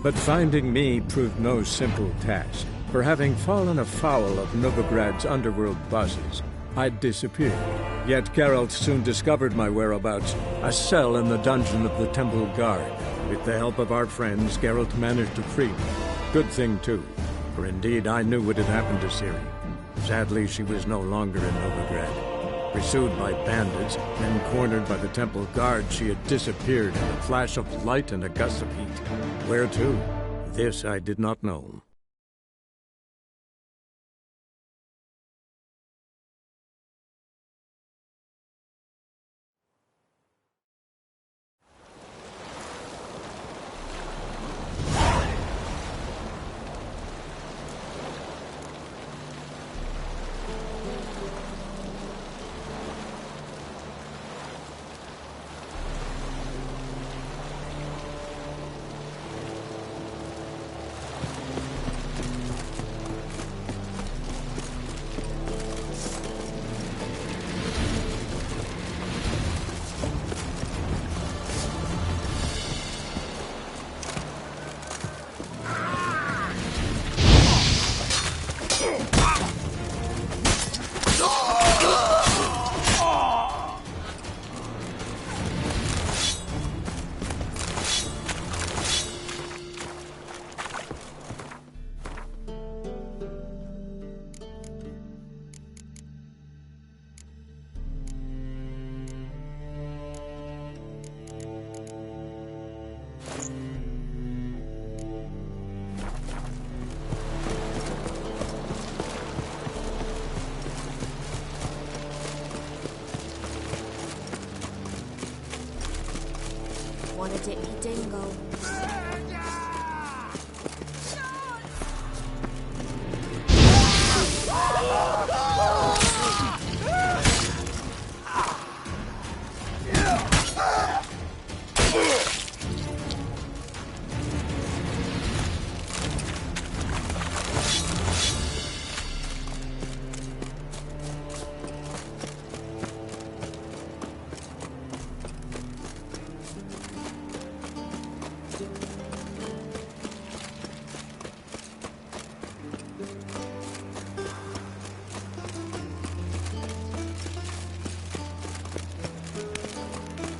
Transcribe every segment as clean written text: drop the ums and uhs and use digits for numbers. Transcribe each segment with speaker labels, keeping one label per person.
Speaker 1: But finding me proved no simple task. For having fallen afoul of Novigrad's underworld bosses, I'd disappeared. Yet Geralt soon discovered my whereabouts, a cell in the dungeon of the Temple Guard. With the help of our friends, Geralt managed to free me. Good thing, too, for indeed I knew what had happened to Ciri. Sadly, she was no longer in Novigrad. Pursued by bandits, then cornered by the Temple Guard, she had disappeared in a flash of light and a gust of heat. Where to? This I did not know.
Speaker 2: Want a dippy dingle?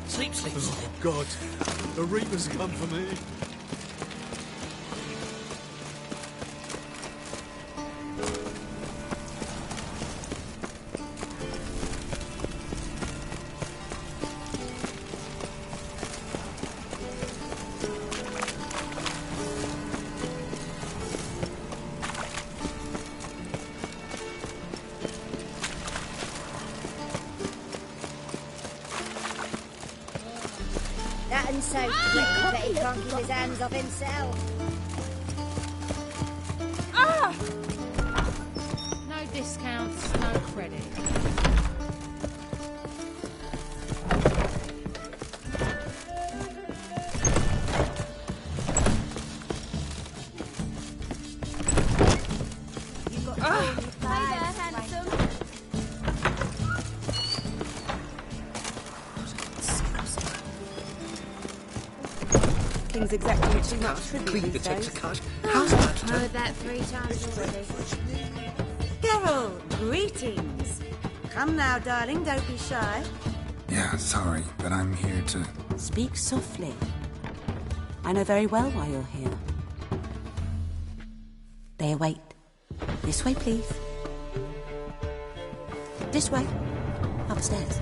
Speaker 3: Sleep. Oh, God. The Reaper's come for me.
Speaker 2: That and so quick that he can't keep his hands off himself.
Speaker 4: Ah! No discounts, no credit.
Speaker 2: You've got to
Speaker 4: Hi there, handsome.
Speaker 5: Things exacting too much tribute these days.
Speaker 3: How's that?
Speaker 2: heard that 3 times already.
Speaker 5: Geralt, greetings. Come now, darling, don't be shy.
Speaker 6: Yeah, sorry, but I'm here to...
Speaker 5: Speak softly. I know very well why you're here. They await. This way, please. This way. Upstairs.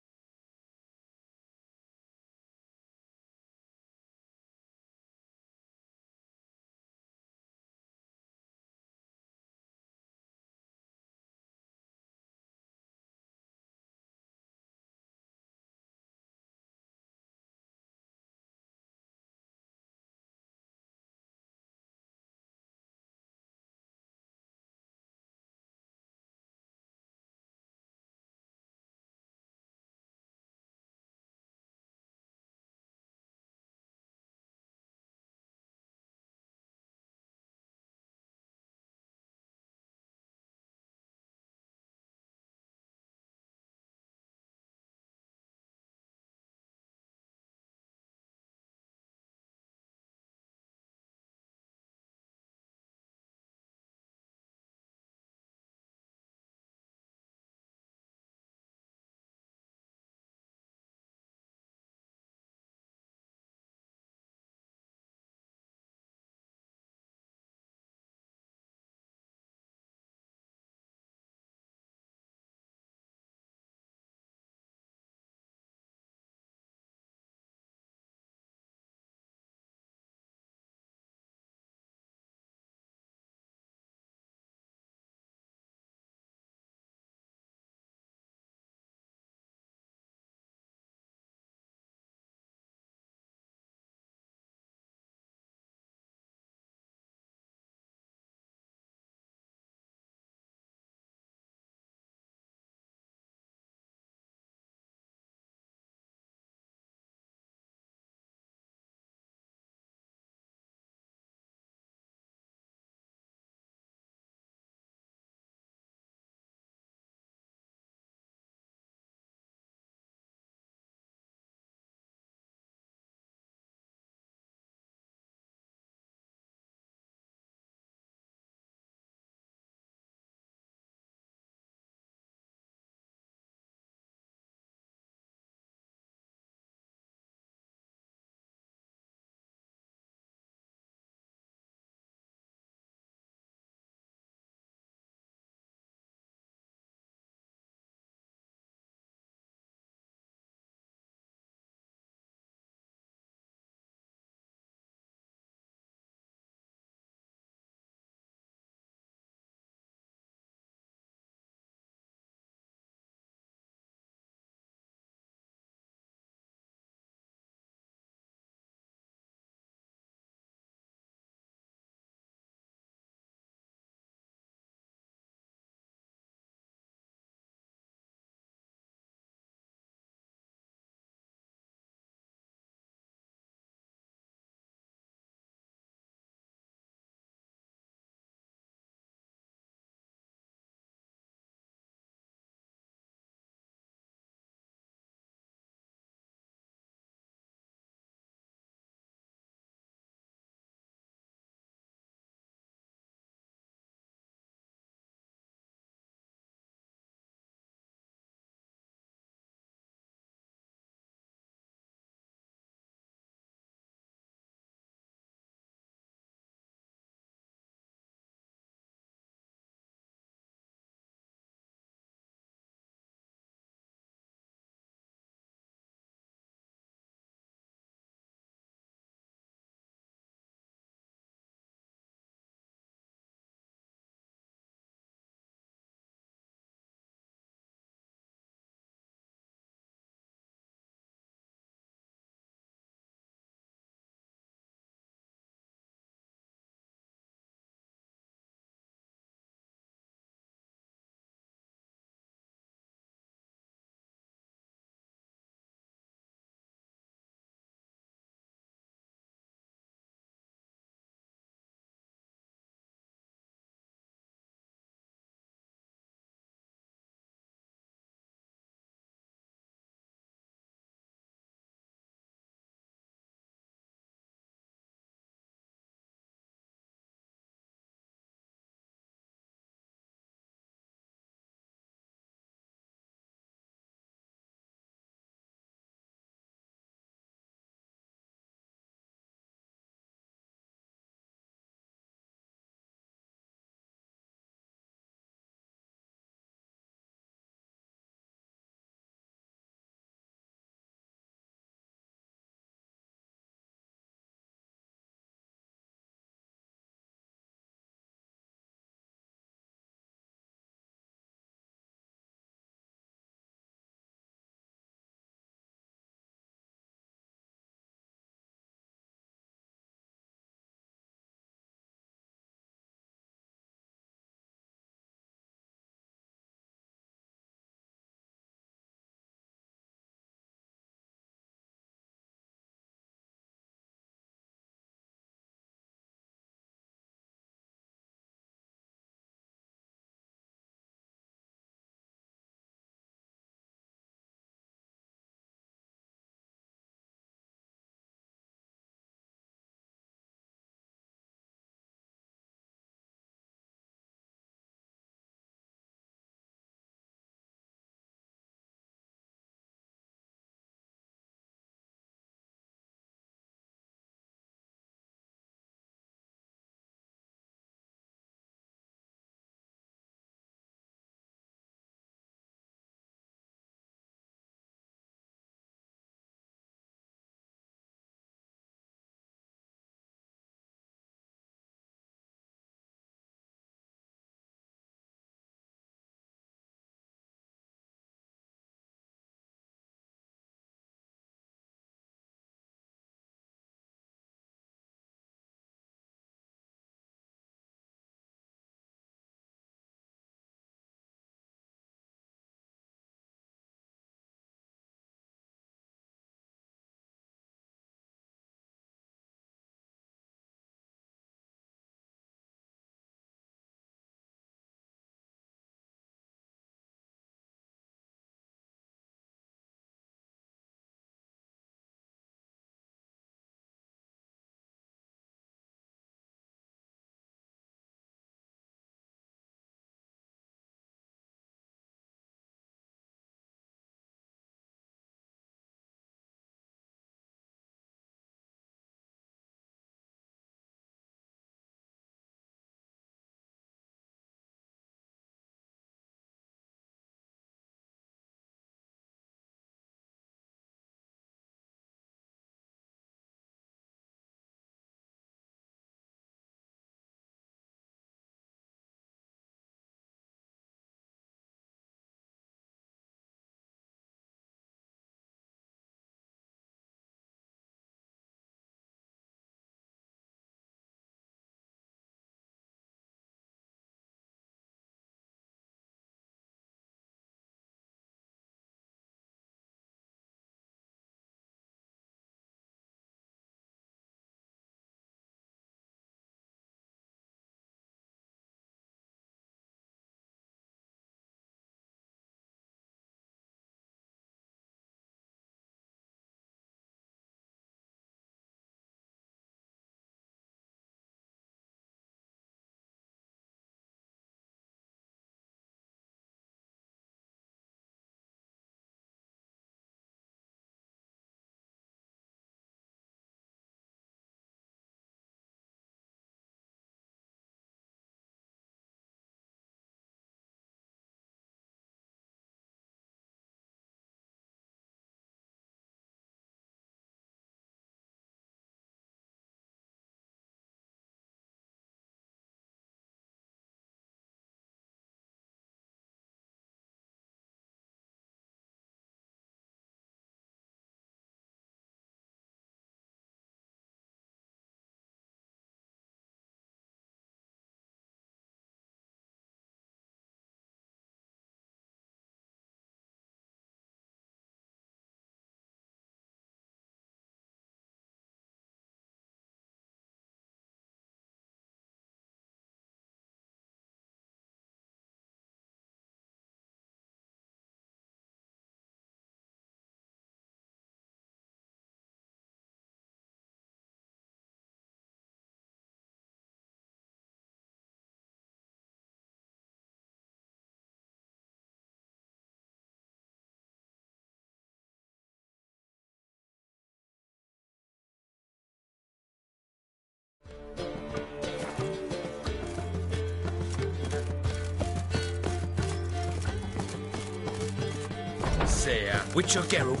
Speaker 7: say, Witcher Geralt,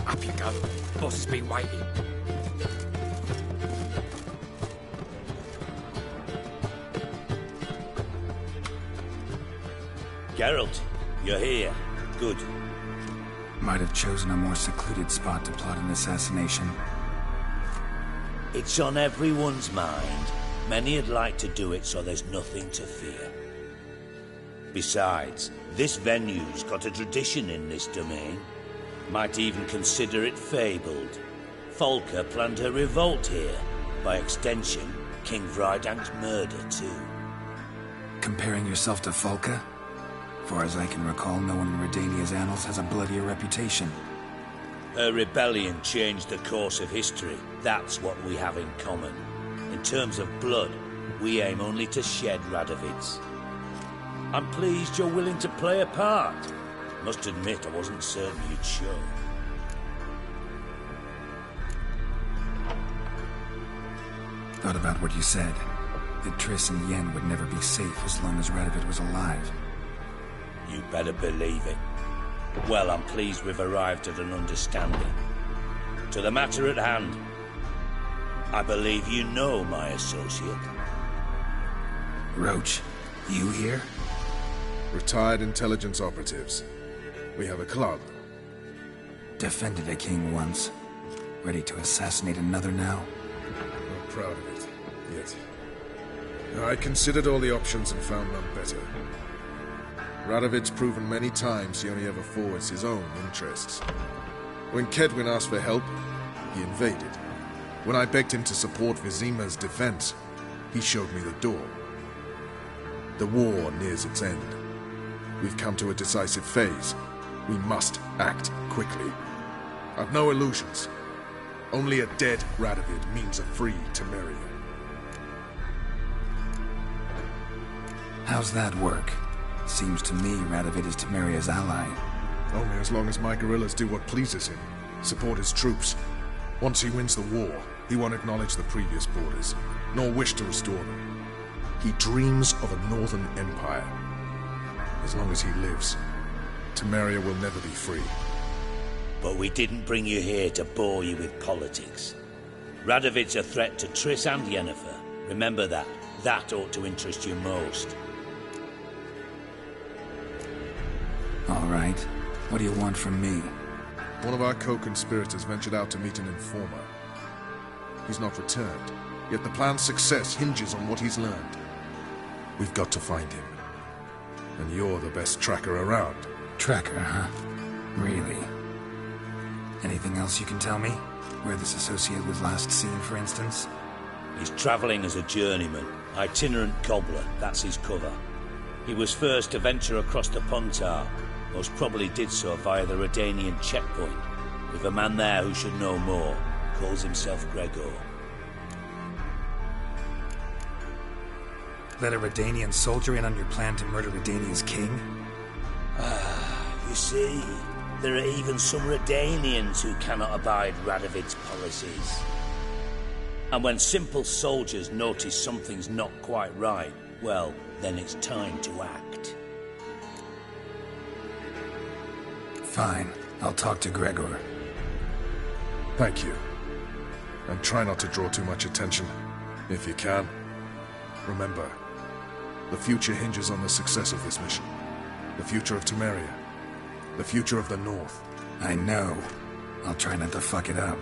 Speaker 7: up you go. Boss has been waiting.
Speaker 8: Geralt, you're here. Good.
Speaker 6: Might have chosen a more secluded spot to plot an assassination.
Speaker 8: It's on everyone's mind. Many would like to do it so there's nothing to fear. Besides, this venue's got a tradition in this domain. Might even consider it fabled. Folka planned her revolt here. By extension, King Vrydank's murder too.
Speaker 6: Comparing yourself to Folka? Far as I can recall, no one in Redania's annals has a bloodier reputation.
Speaker 8: Her rebellion changed the course of history. That's what we have in common. In terms of blood, we aim only to shed Radovid's. I'm pleased you're willing to play a part. Must admit, I wasn't certain you'd show.
Speaker 6: Thought about what you said. That Triss and Yen would never be safe as long as Radovid was alive.
Speaker 8: You better believe it. Well, I'm pleased we've arrived at an understanding. To the matter at hand, I believe you know my associate.
Speaker 6: Roach, you here?
Speaker 3: Retired intelligence operatives. We have a club.
Speaker 6: Defended a king once. Ready to assassinate another now?
Speaker 3: Not proud of it, yet. I considered all the options and found none better. Radovid's proven many times he only ever forwards his own interests. When Kedwin asked for help, he invaded. When I begged him to support Vizima's defense, he showed me the door. The war nears its end. We've come to a decisive phase. We must act quickly. I've no illusions. Only a dead Radovid means a free Temeria.
Speaker 6: How's that work? Seems to me Radovid is Temeria's ally.
Speaker 3: Only as long as my guerrillas do what pleases him. Support his troops. Once he wins the war, he won't acknowledge the previous borders, nor wish to restore them. He dreams of a northern empire. As long as he lives, Temeria will never be free.
Speaker 8: But we didn't bring you here to bore you with politics. Radovid's a threat to Triss and Yennefer. Remember that. That ought to interest you most.
Speaker 6: All right. What do you want from me?
Speaker 3: One of our co-conspirators ventured out to meet an informer. He's not returned, yet the plan's success hinges on what he's learned. We've got to find him. And you're the best tracker around.
Speaker 6: Tracker, huh? Really? Anything else you can tell me? Where this associate was last seen, for instance?
Speaker 8: He's travelling as a journeyman. Itinerant cobbler, that's his cover. He was first to venture across the Pontar. Most probably did so via the Redanian checkpoint, with a man there who should know more. Calls himself Gregor.
Speaker 6: Let a Redanian soldier in on your plan to murder Redania's king?
Speaker 8: You see, there are even some Redanians who cannot abide Radovid's policies. And when simple soldiers notice something's not quite right, well, then it's time to act.
Speaker 6: Fine. I'll talk to Gregor.
Speaker 3: Thank you. And try not to draw too much attention, if you can. Remember, the future hinges on the success of this mission. The future of Temeria. The future of the North.
Speaker 6: I know. I'll try not to fuck it up.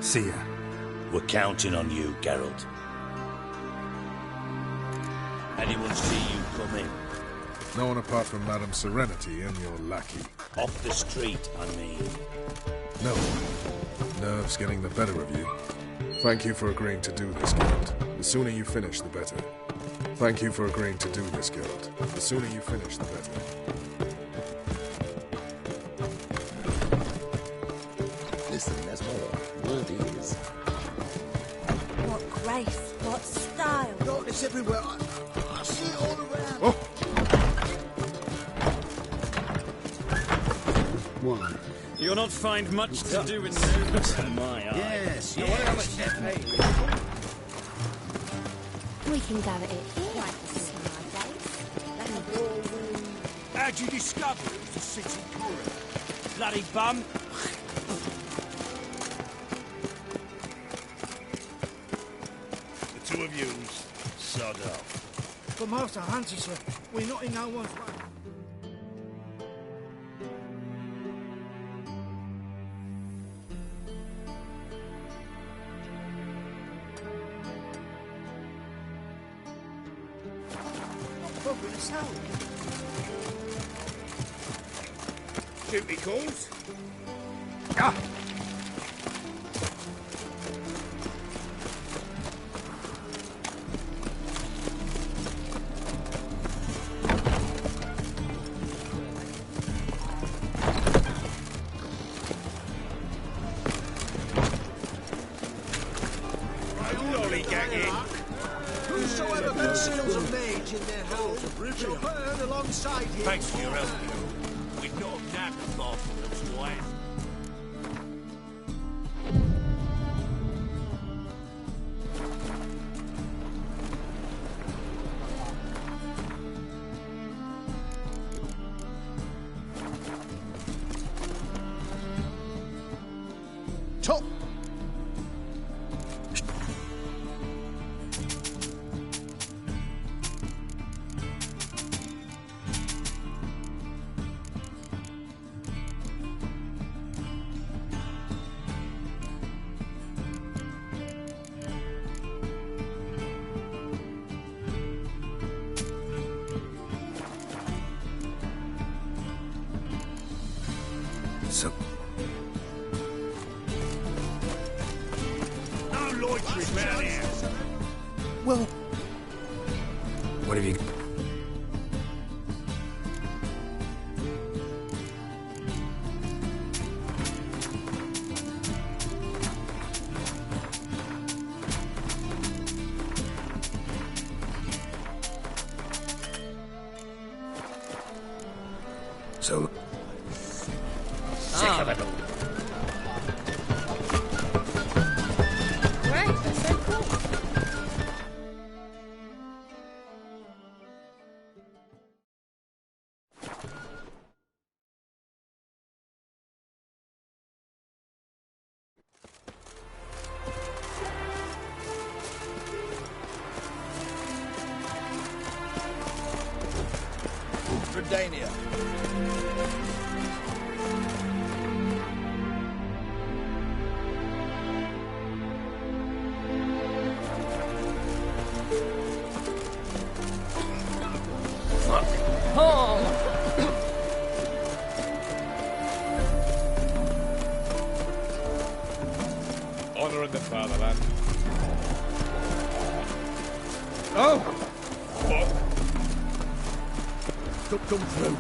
Speaker 6: See ya.
Speaker 8: We're counting on you, Geralt. Anyone see you come in?
Speaker 3: No one apart from Madame Serenity and your lackey.
Speaker 8: Off the street, I mean.
Speaker 3: No one. Nerves getting the better of you. Thank you for agreeing to do this, Geralt. The sooner you finish, the better. Thank you for agreeing to do this, Geralt. The sooner you finish, the better.
Speaker 9: Listen, there's more. Word is.
Speaker 2: What grace, what style.
Speaker 9: God, it's everywhere. I see it all around.
Speaker 3: Oh!
Speaker 9: Why?
Speaker 10: You'll not find much to do in Nova to my eye.
Speaker 9: Yes,
Speaker 10: I wonder how much they're paying.
Speaker 2: We can go at it here. Like the smart days.
Speaker 9: How'd you discover it was a city courier?
Speaker 8: bloody bum! The two of yous, sod off.
Speaker 11: Come out, our answer, sir. We're not in no one's way.
Speaker 7: Duty calls.
Speaker 11: Ah! Whosoever conceals a mage in their house shall burn alongside him.
Speaker 8: Thanks for your help. We'd not have nabbed the bastard to ask.
Speaker 11: Top.
Speaker 6: So,
Speaker 8: No loitering round here.
Speaker 6: well, what have you... So,
Speaker 8: Sick of it all.
Speaker 4: Great, that's so cool.
Speaker 8: Redania.
Speaker 7: Honor of the fatherland. Oh! Fuck.
Speaker 11: Come through.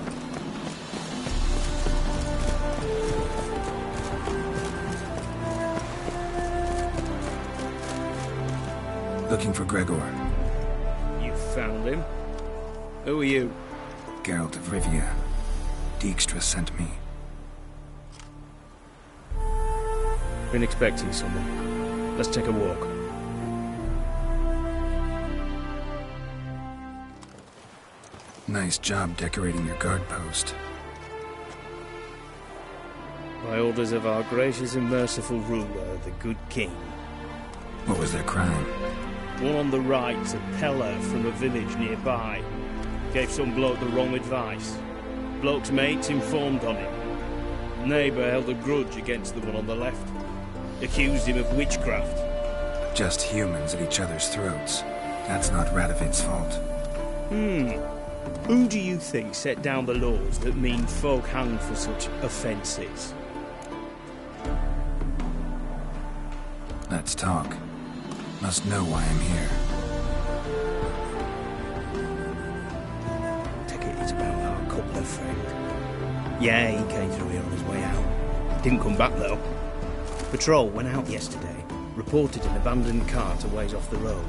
Speaker 6: looking for Gregor.
Speaker 10: You found him? Who are you?
Speaker 6: Geralt of Rivia. Dijkstra sent me.
Speaker 10: Been expecting someone. Let's take a walk.
Speaker 6: Nice job decorating your guard post.
Speaker 10: By orders of our gracious and merciful ruler, the good king.
Speaker 6: What was their crime?
Speaker 10: One on the right, a peller from a village nearby. Gave some bloke the wrong advice. Bloke's mates informed on him. Neighbour held a grudge against the one on the left. Accused him of witchcraft.
Speaker 6: Just humans at each other's throats. That's not Radovid's fault.
Speaker 10: Who do you think set down the laws that mean folk hanged for such offences?
Speaker 6: Let's talk. Must know why I'm here.
Speaker 10: Take it it's about our coupler friend. Yeah, he came through here on his way out. Didn't come back though. Patrol went out yesterday. Reported an abandoned cart a ways off the road.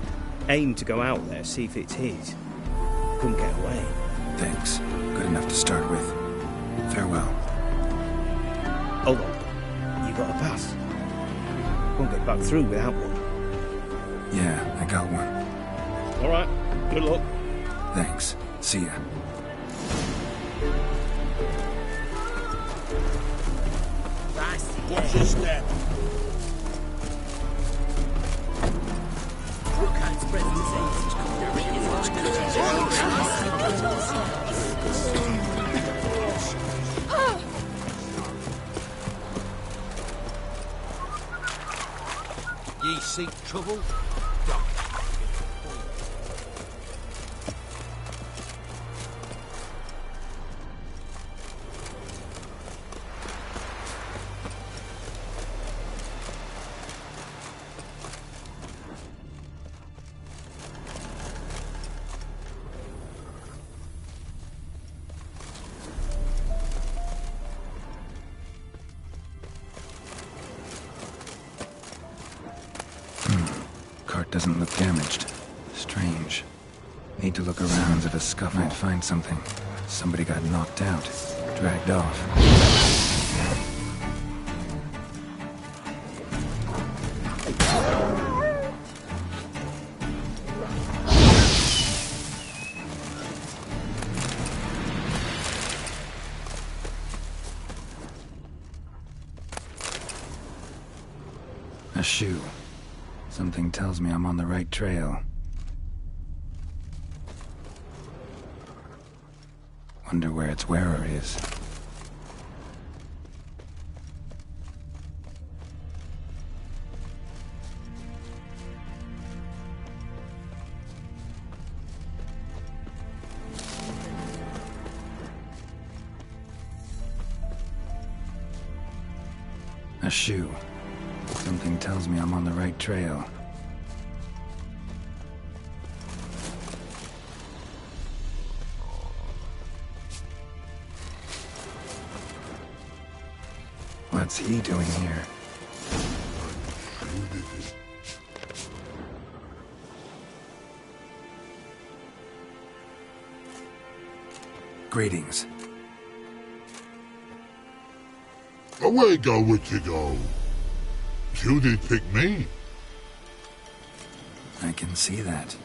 Speaker 10: Aimed to go out there, see if it's his. Couldn't get away.
Speaker 6: Thanks. Good enough to start with. Farewell.
Speaker 10: Hold on. You got a pass? Won't get back through without one.
Speaker 6: Yeah, I got one.
Speaker 10: All right. Good luck.
Speaker 6: Thanks. See ya.
Speaker 7: Watch your step. Ye seek trouble?
Speaker 6: Cart doesn't look damaged. Strange. Need to look around. If a scuff might find something. Somebody got knocked out. Dragged off. A shoe. Something tells me I'm on the right trail. Wonder where its wearer is. A shoe. Something tells me I'm on the right trail. What's he doing here? Greetings.
Speaker 12: Away go with you go. You did pick me.
Speaker 6: I can see that.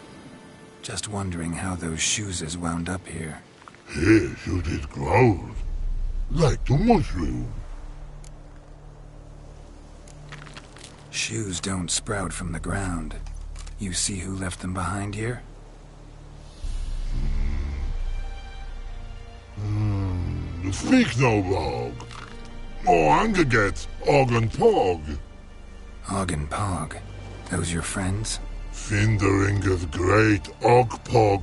Speaker 6: Just wondering how those shoes is wound up here.
Speaker 12: Here you did grow. Like the mushroom.
Speaker 6: Shoes don't sprout from the ground. You see who left them behind here?
Speaker 12: Speak no log. Oh, anger gets Og and Pog.
Speaker 6: Og and Pog. Those your friends?
Speaker 12: Finderinger's great Og Pog.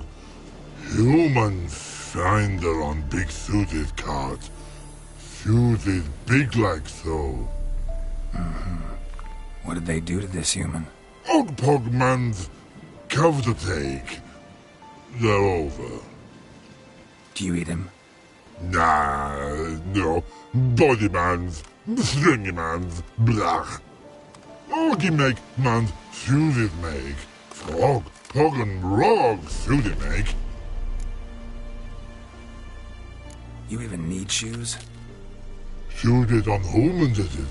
Speaker 12: Human finder on big suited cart. Suited big like so.
Speaker 6: What did they do to this human?
Speaker 12: Og Pog man's cover to take. They're over.
Speaker 6: Do you eat him?
Speaker 12: Nah, no. Body man's, stringy man's, blah. Oggy make man's suited make. Frog, Pog and Rog suited make.
Speaker 6: You even need shoes?
Speaker 12: Suited on humans it is.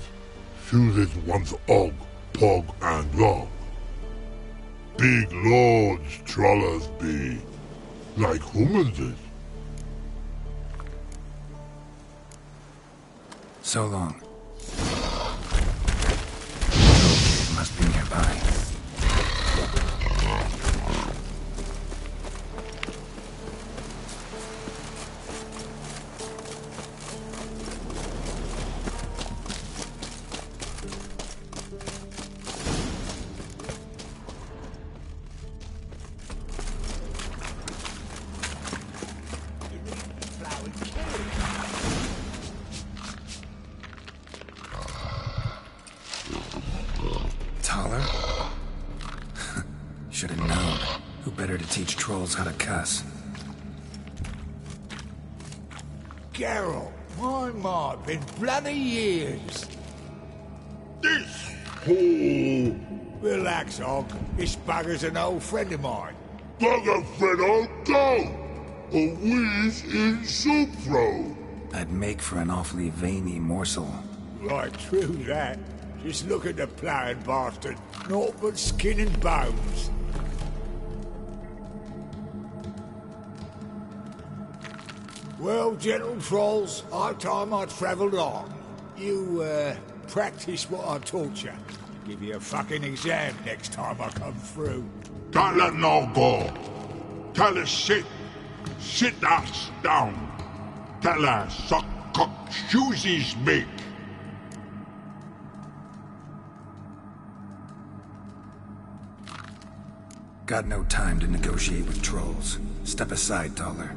Speaker 12: Suited once Og, Pog and Rog. Big lords trollers be. Like humans is.
Speaker 6: So long. Must be nearby. Should have known. Who better to teach trolls how to cuss?
Speaker 11: Geralt, my, been bloody years.
Speaker 12: This fool!
Speaker 11: Relax, Og. This bugger's an old friend of mine.
Speaker 12: Bugger friend I'll go! A wheeze in soup throat.
Speaker 6: I'd make for an awfully veiny morsel.
Speaker 11: Right, true that. Just look at the ploughing bastard. Naught but skin and bones. Well, gentle trolls, high time I travelled on. You, practice what I taught you. Give you a fucking exam next time I come through.
Speaker 12: Don't let no go. Tell her sit. Sit ass down. Tell her suck cock shoesies make.
Speaker 6: Got no time to negotiate with trolls. Step aside, Taller.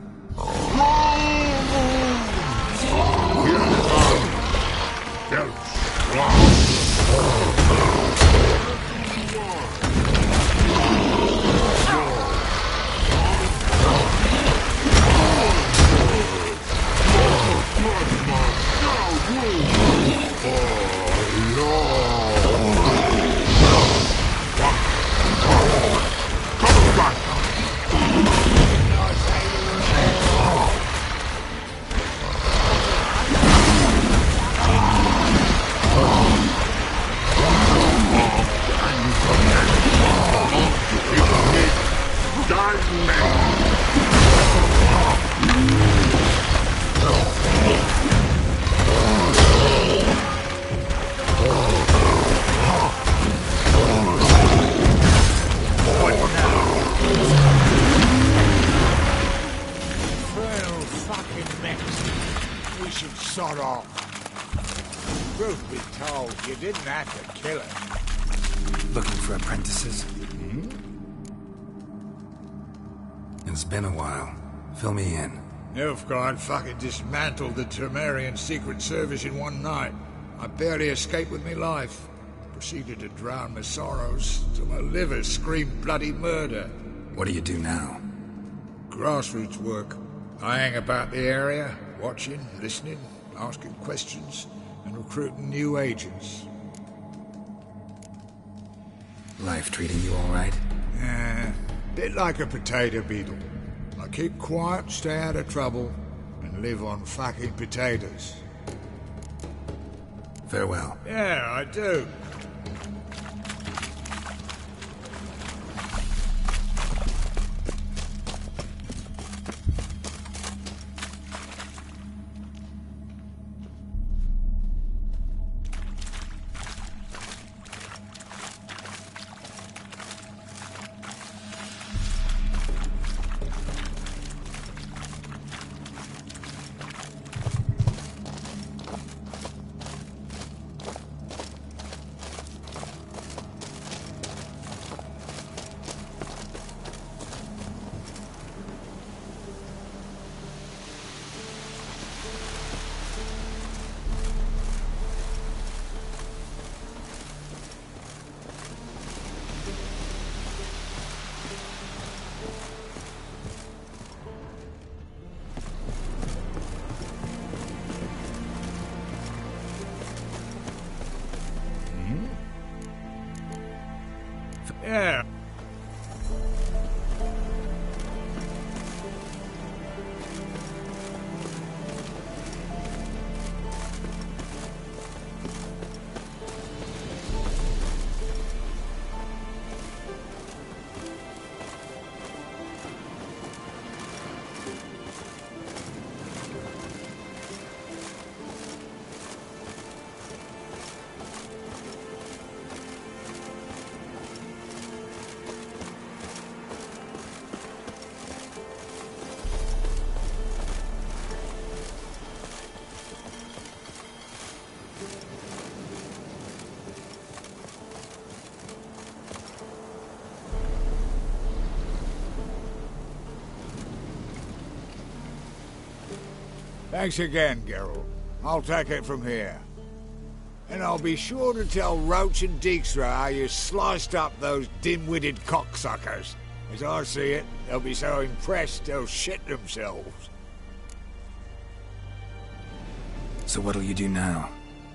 Speaker 11: Sod off. Truth be told, you didn't have to kill her.
Speaker 6: Looking for apprentices? It's been a while. Fill me in.
Speaker 11: Nilfgaard fucking dismantled the Temerian Secret Service in one night. I barely escaped with my life. Proceeded to drown my sorrows till my liver screamed bloody murder.
Speaker 6: What do you do now?
Speaker 11: Grassroots work. I hang about the area, watching, listening, asking questions, and recruiting new agents.
Speaker 6: Life treating you all right?
Speaker 11: Bit like a potato beetle. I keep quiet, stay out of trouble, and live on fucking potatoes.
Speaker 6: Farewell.
Speaker 11: Yeah, I do. Yeah. Thanks again, Geralt. I'll take it from here. And I'll be sure to tell Roach and Dijkstra how you sliced up those dim-witted cocksuckers. As I see it, they'll be so impressed they'll shit themselves.
Speaker 6: So what'll you do now?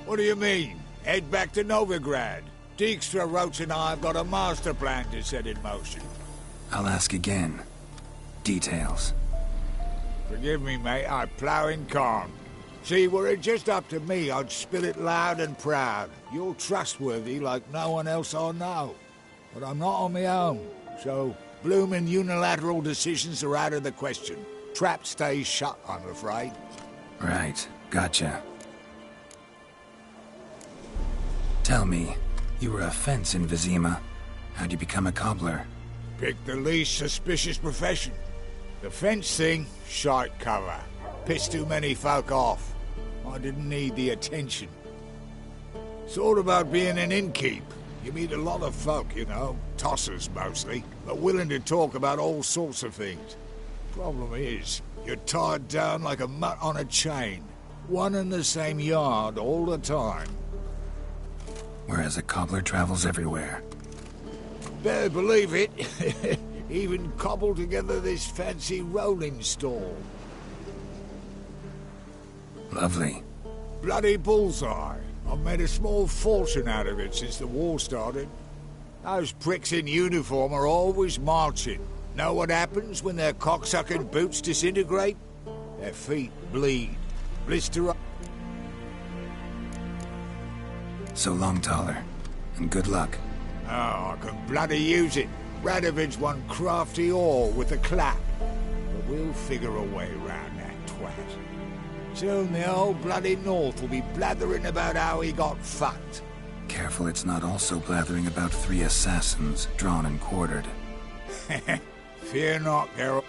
Speaker 11: What do you mean? Head back to Novigrad. Dijkstra, Roach and I have got a master plan to set in motion.
Speaker 6: I'll ask again. Details.
Speaker 11: Forgive me, mate, I plough in calm. See, were it just up to me, I'd spill it loud and proud. You're trustworthy like no one else I know. But I'm not on my own, so bloomin' unilateral decisions are out of the question. Trap stays shut, I'm afraid.
Speaker 6: Right, gotcha. Tell me, you were a fence in Vizima. How'd you become a cobbler?
Speaker 11: Pick the least suspicious profession. The fence thing, shite cover. Pissed too many folk off. I didn't need the attention. Sort about being an innkeep. You meet a lot of folk, you know, tossers mostly, but willing to talk about all sorts of things. Problem is, you're tied down like a mutt on a chain. One and the same yard all the time.
Speaker 6: Whereas a cobbler travels everywhere.
Speaker 11: Better believe it. Even cobbled together this fancy rolling stall.
Speaker 6: Lovely.
Speaker 11: Bloody bullseye. I've made a small fortune out of it since the war started. Those pricks in uniform are always marching. Know what happens when their cocksucking boots disintegrate? Their feet bleed. Blister up.
Speaker 6: So long, Taller. And good luck.
Speaker 11: Oh, I can bloody use it. Radovid's one crafty ore with a clap. But we'll figure a way round that twat. Soon the whole bloody North will be blathering about how he got fucked.
Speaker 6: Careful it's not also blathering about 3 assassins drawn and quartered.
Speaker 11: Fear not, Geralt.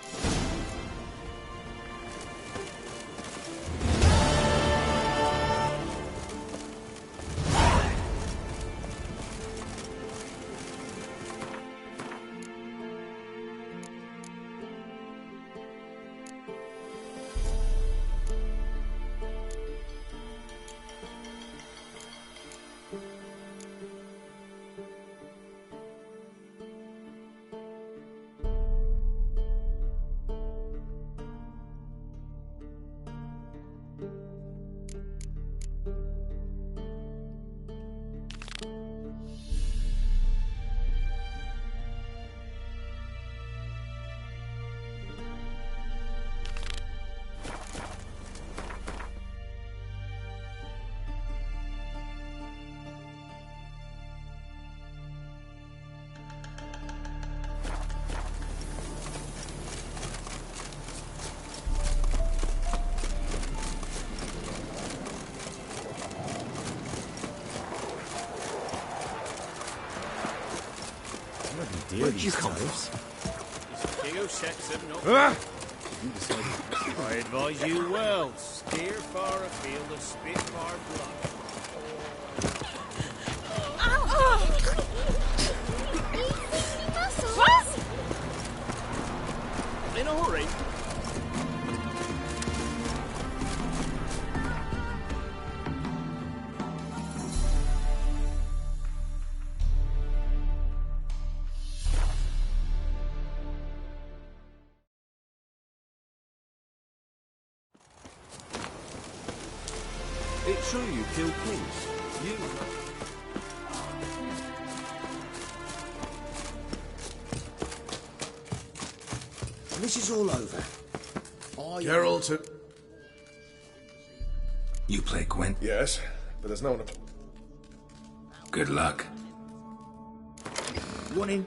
Speaker 7: Where'd you come from?
Speaker 10: I advise you well. Steer far afield and spit far blood.
Speaker 4: What?
Speaker 10: In a hurry.
Speaker 7: It's true you killed kings. You...
Speaker 9: This is all over.
Speaker 3: Geralt...
Speaker 6: You play Gwent?
Speaker 3: Yes, but there's no one...
Speaker 6: Good luck.
Speaker 9: Want in?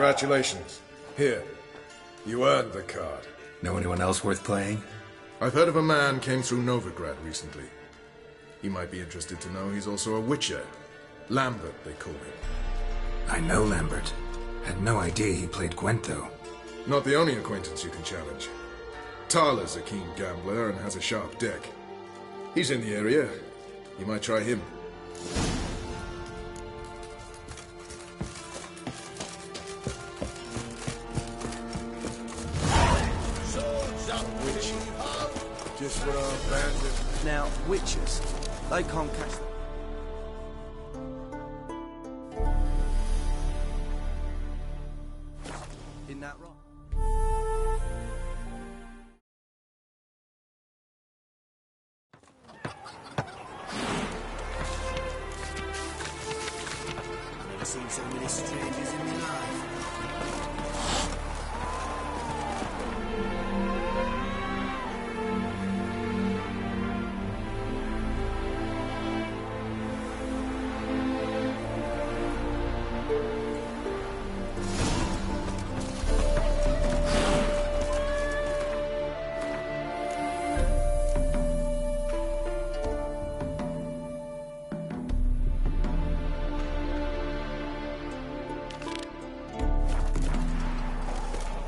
Speaker 3: Congratulations. Here. You earned the card.
Speaker 6: Know anyone else worth playing?
Speaker 3: I've heard of a man came through Novigrad recently. You might be interested to know he's also a witcher. Lambert, they call him.
Speaker 6: I know Lambert. Had no idea he played Gwent, though.
Speaker 3: Not the only acquaintance you can challenge. Tala's a keen gambler and has a sharp deck. He's in the area. You might try him. Just what our bandit.
Speaker 13: Now, witches, they can't catch them. Isn't that right? Never seen so many strangers in my life.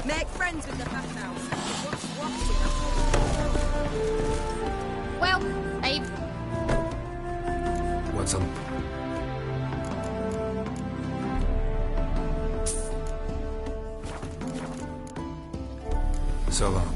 Speaker 5: Make friends with the fat mouse.
Speaker 4: Well, Abe.
Speaker 6: What's up? So long.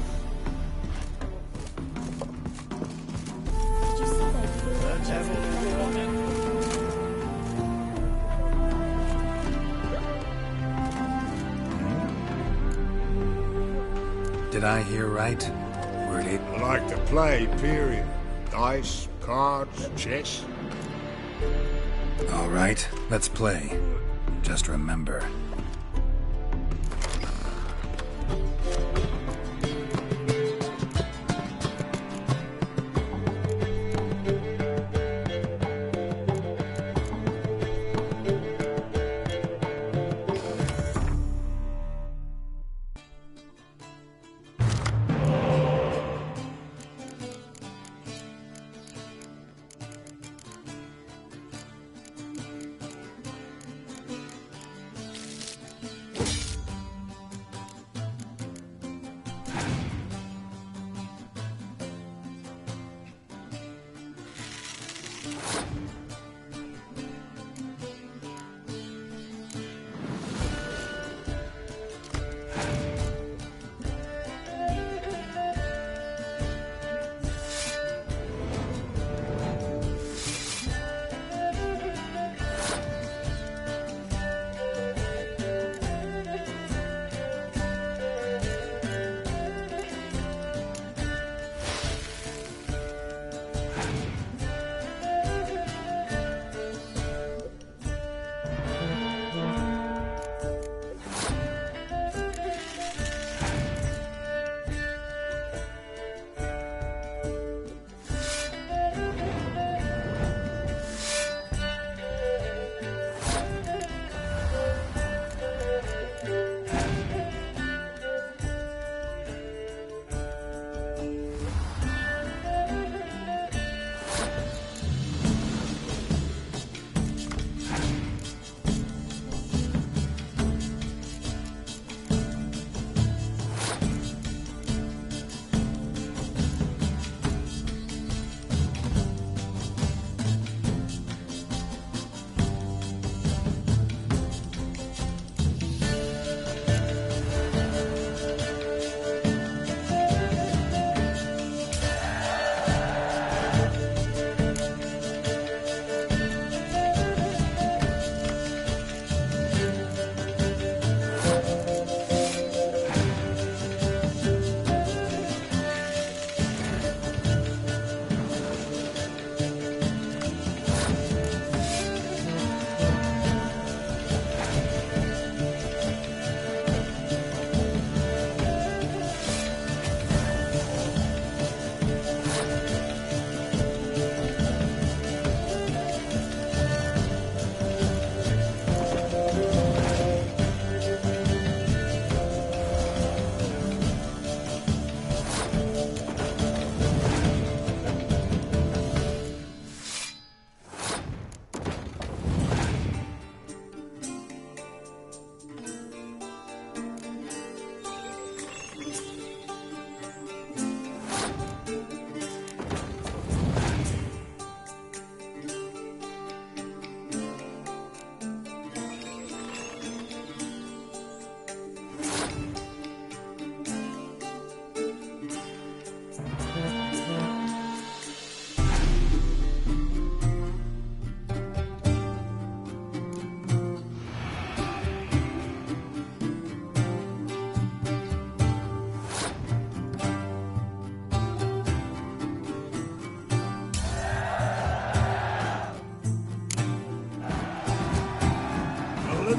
Speaker 6: Did I hear right? Word it.
Speaker 11: I like to play, period. Dice, cards, chess.
Speaker 6: All right, let's play. Just remember.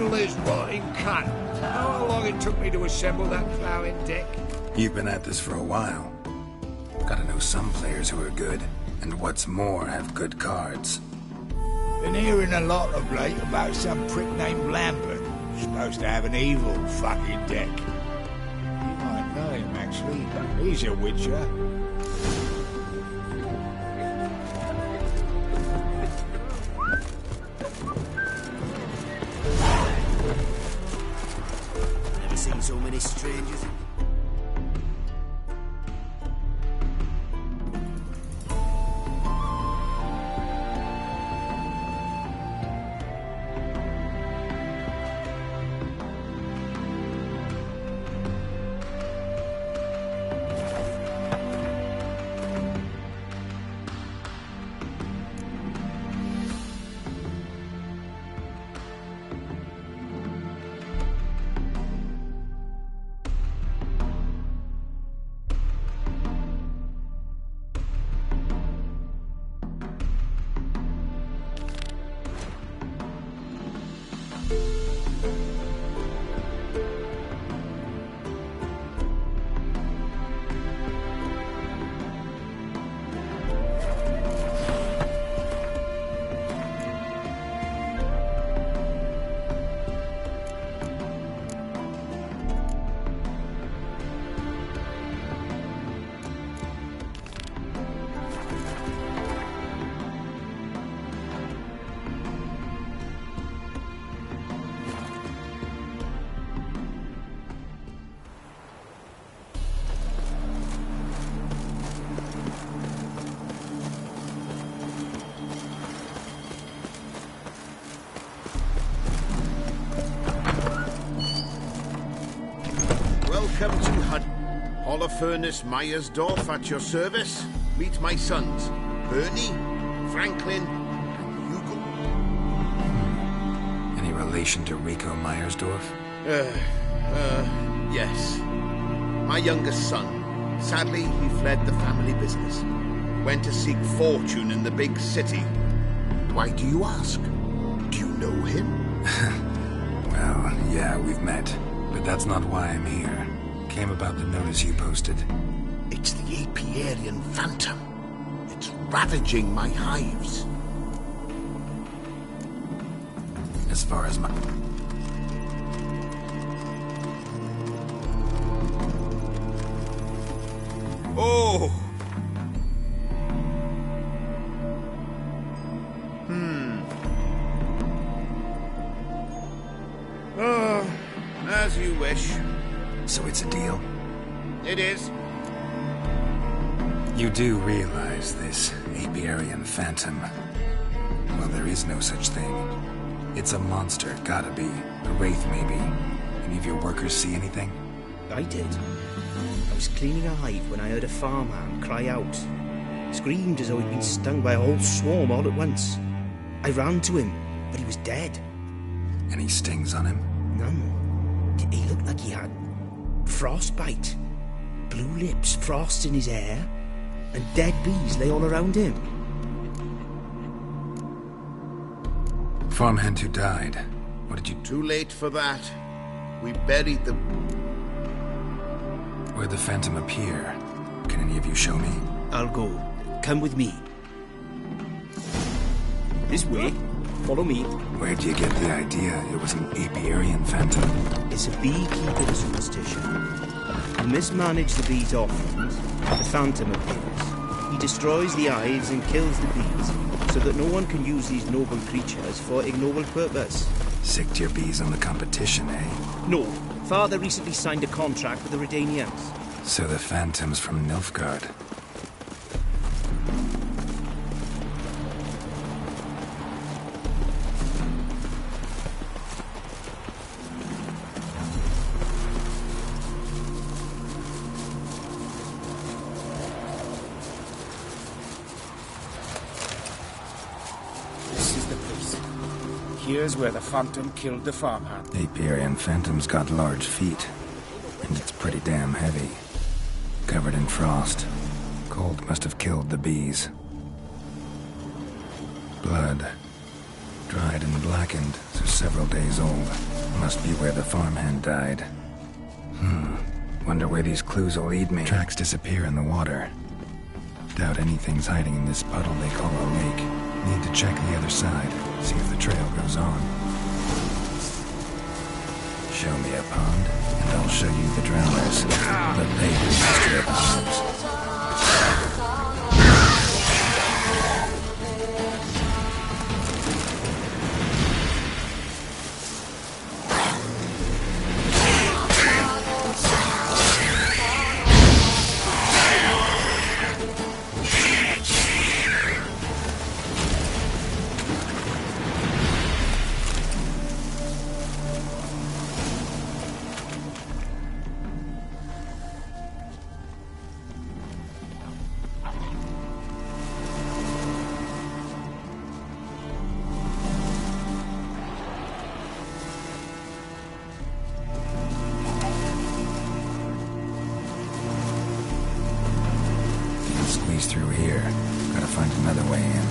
Speaker 11: noodle-is rotting cunt. Know how long it took me to assemble that ploughing deck?
Speaker 6: You've been at this for a while. Gotta know some players who are good, and what's more, have good cards.
Speaker 11: Been hearing a lot of late about some prick named Lambert. Supposed to have an evil fucking deck. You might know him, actually. He's a witcher.
Speaker 13: Never seen so many strangers.
Speaker 14: Welcome to Holofernes Myersdorf at your service. Meet my sons, Bernie, Franklin, and Hugo.
Speaker 6: Any relation to Rico Myersdorf?
Speaker 14: Yes. My youngest son. Sadly, he fled the family business. Went to seek fortune in the big city. Why do you ask? Do you know him?
Speaker 6: Well, yeah, we've met. But that's not why I'm here. Came about the notice you posted.
Speaker 14: It's the Apiarian Phantom. It's ravaging my hives.
Speaker 6: As far as my...
Speaker 14: Oh! Oh, as you wish.
Speaker 6: So it's a deal?
Speaker 14: It is.
Speaker 6: You do realize this Apiarian Phantom? Well, there is no such thing. It's a monster, gotta be. A wraith, maybe. Any of your workers see anything?
Speaker 10: I did. I was cleaning a hive when I heard a farmhand cry out. Screamed as though he'd been stung by a whole swarm all at once. I ran to him, but he was dead.
Speaker 6: Any stings on him?
Speaker 10: None. He looked like he had frostbite. Blue lips, frost in his hair, and dead bees lay all around him.
Speaker 6: Farmhand who died. What did you...
Speaker 14: Too late for that. We buried the...
Speaker 6: Where'd the Phantom appear? Can any of you show me?
Speaker 10: I'll go. Come with me. This way. Follow me.
Speaker 6: Where'd you get the idea it was an Apiarian Phantom?
Speaker 10: It's a beekeeper superstition. To mismanage the bees' offerings, the Phantom appears. He destroys the hives and kills the bees, so that no one can use these noble creatures for ignoble purpose.
Speaker 6: Sick to your bees on the competition, eh?
Speaker 10: No. Father recently signed a contract with the Redanians.
Speaker 6: So the Phantom's from Nilfgaard.
Speaker 7: Here's where the Phantom killed the farmhand.
Speaker 6: Apiarian Phantom's got large feet, and it's pretty damn heavy. Covered in frost. Cold must have killed the bees. Blood. Dried and blackened, so several days old. Must be where the farmhand died. Wonder where these clues will lead me. Tracks disappear in the water. Doubt anything's hiding in this puddle they call a lake. Need to check the other side, see if the trail goes on. Show me a pond, and I'll show you the drowners. The baby master of arms. Through here. Gotta find another way in.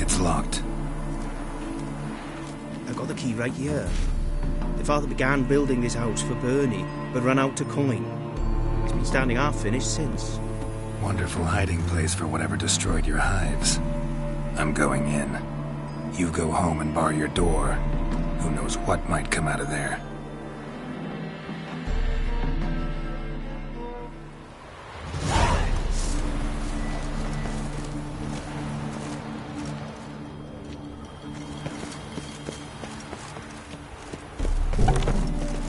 Speaker 6: It's locked.
Speaker 10: I got the key right here. The father began building this house for Bernie, but ran out of coin. It's been standing half finished since.
Speaker 6: Wonderful hiding place for whatever destroyed your hives. I'm going in. You go home and bar your door. Who knows what might come out of there.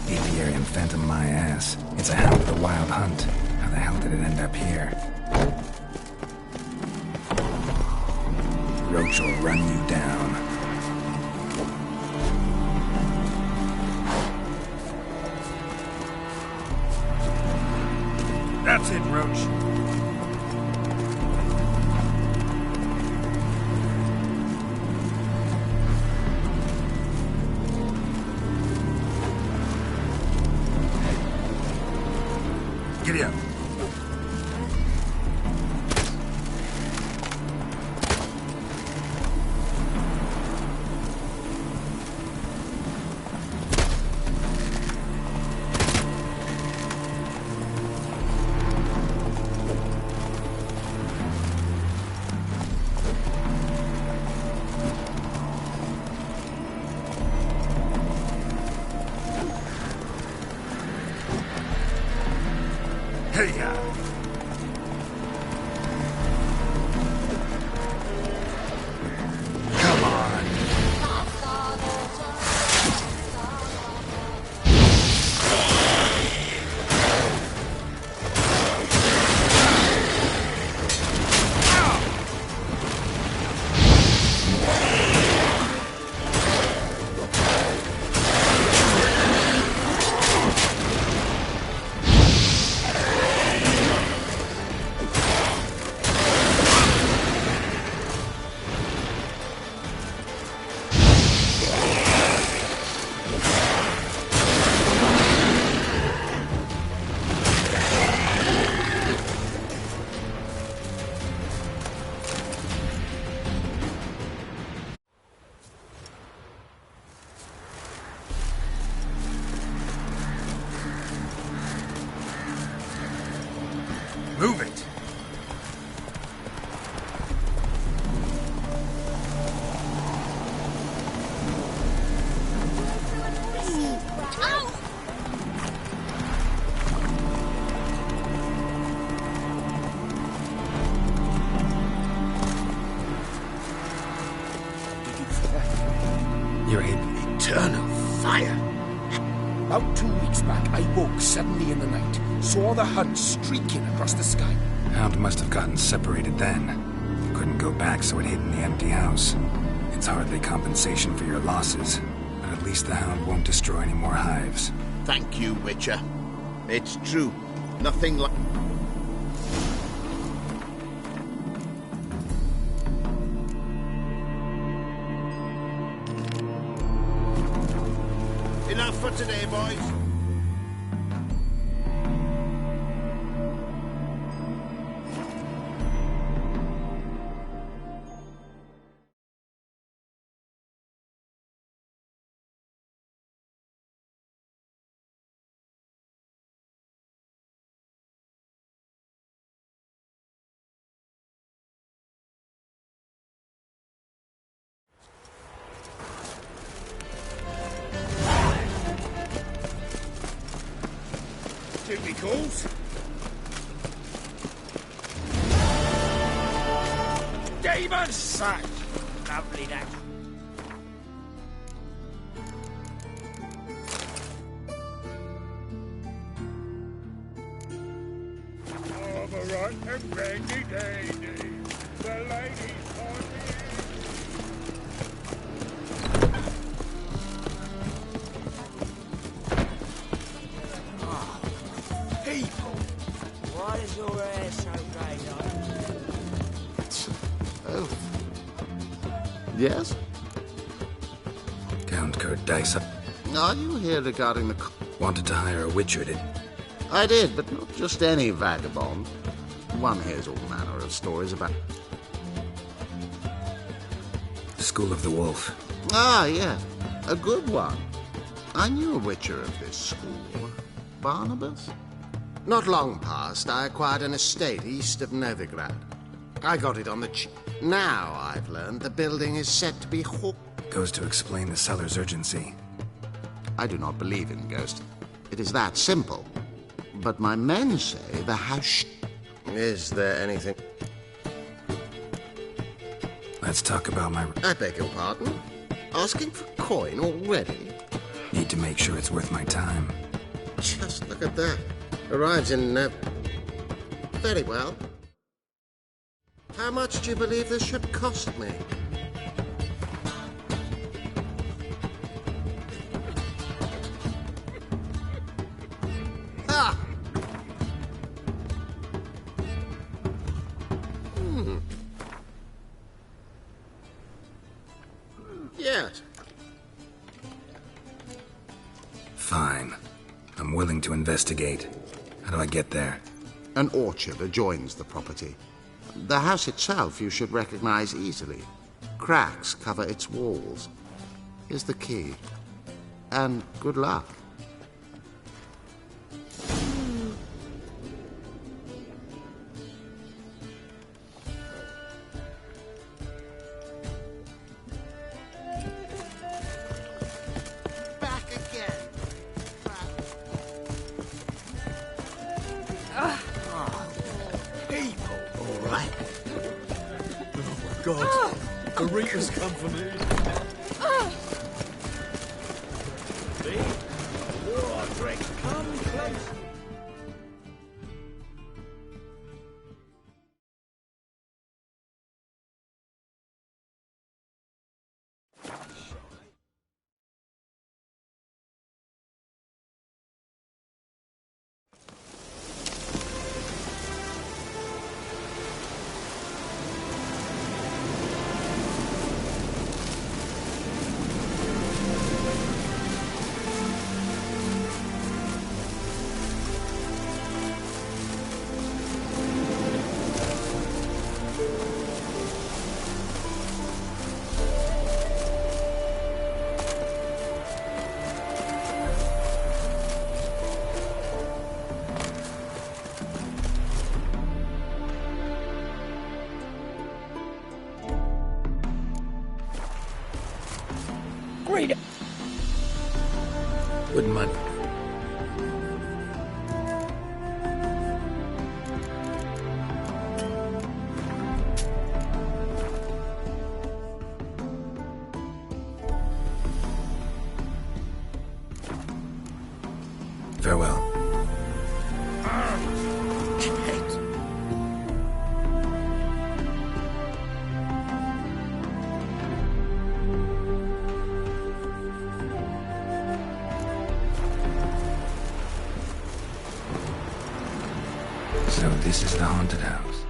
Speaker 6: Apiarian phantom my ass. It's a hound of the wild hunt. How the hell did it end up here? Roach will run you down.
Speaker 7: That's it, Roach. Giddy up. Hey, come on. Move it!
Speaker 6: You're hit.
Speaker 9: Eternal fire! About 2 weeks back, I woke suddenly in the night, saw the hunt streaking across the sky.
Speaker 6: Hound must have gotten separated then. Couldn't go back, so it hid in the empty house. It's hardly compensation for your losses, but at least the hound won't destroy any more hives.
Speaker 14: Thank you, Witcher. It's true. Nothing like... for today, boys.
Speaker 9: Duty calls. Demon sack! Lovely that. Of a rotten rainy day, the ladies on people.
Speaker 13: Why is your hair so grey,
Speaker 14: Oh. Yes?
Speaker 6: Count Kurt Dyson.
Speaker 14: Are you here regarding the...
Speaker 6: Wanted to hire a witcher, did...
Speaker 14: I did, but not just any vagabond. One hears all manner of stories about...
Speaker 6: School of the Wolf.
Speaker 14: Ah, yeah. A good one. I knew a witcher of this school. Barnabas? Not long past, I acquired an estate east of Novigrad. I got it on the cheap. Now I've learned the building is set to be
Speaker 6: Goes to explain the seller's urgency.
Speaker 14: I do not believe in ghosts. It is that simple. But my men say the house... Is there anything...
Speaker 6: Let's talk about my...
Speaker 14: I beg your pardon? Asking for coin already?
Speaker 6: Need to make sure it's worth my time.
Speaker 14: Just look at that. Arrives in... Very well. How much do you believe this should cost me? Ah! Yes.
Speaker 6: Fine. I'm willing to investigate. How do I get there?
Speaker 14: An orchard adjoins the property. The house itself you should recognize easily. Cracks cover its walls. Here's the key. And good luck. Back again.
Speaker 9: people.
Speaker 14: All right.
Speaker 7: Oh my god. The Reapers come for me.
Speaker 9: Roderick, come close.
Speaker 10: Great.
Speaker 6: Wouldn't mind. Farewell. So this is the haunted house.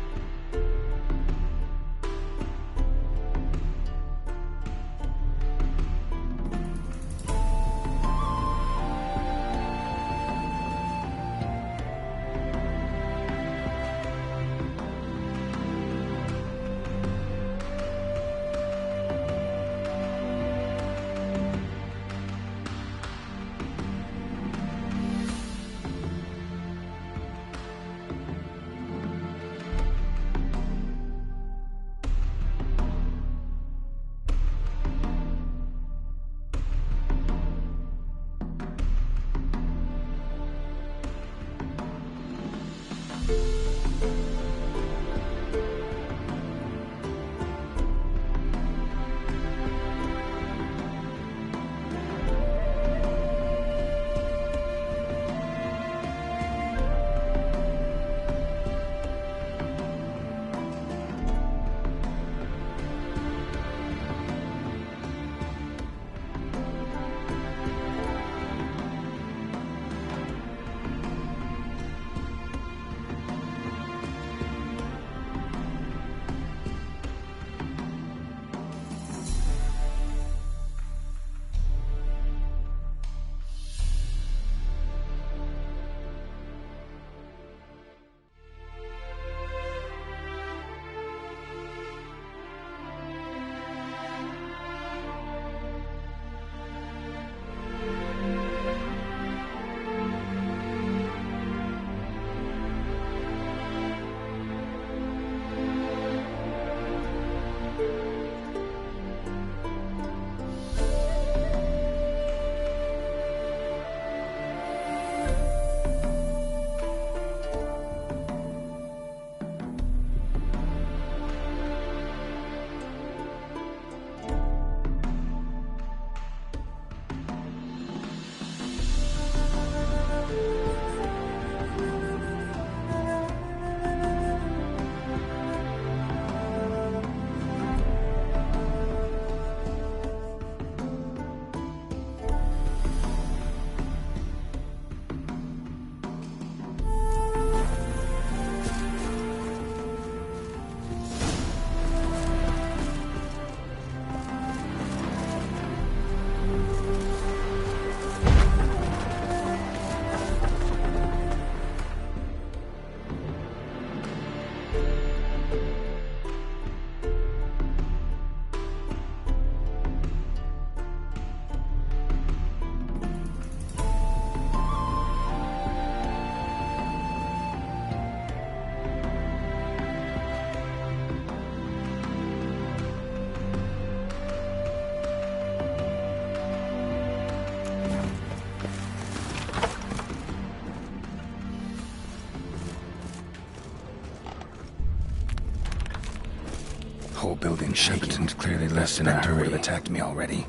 Speaker 6: building shaken and clearly less in a hurry. Would have attacked me already.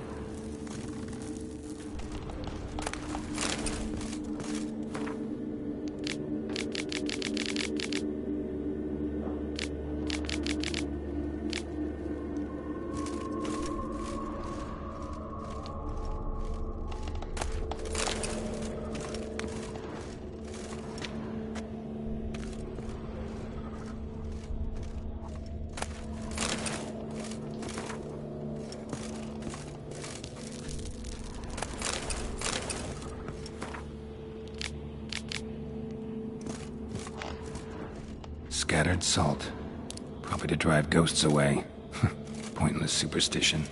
Speaker 6: Scattered salt. Probably to drive ghosts away. Pointless superstition.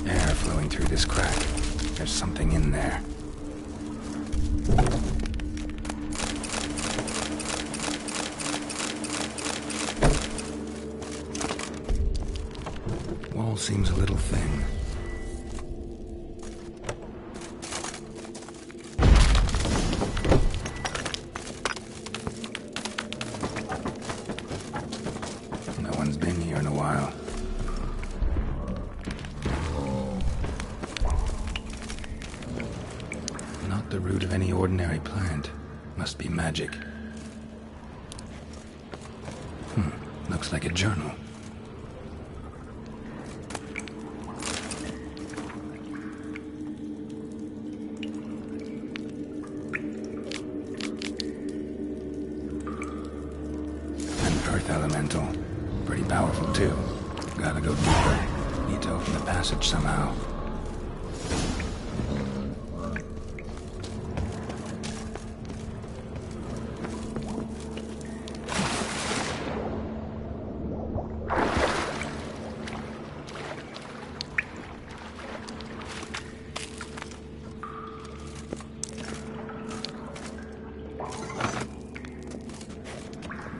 Speaker 6: Air flowing through this crack. There's something in there. Wall seems a little thin. The root of any ordinary plant. Must be magic. Looks like a journal. An earth elemental. Pretty powerful too. Gotta go deeper. Need to open the passage somehow.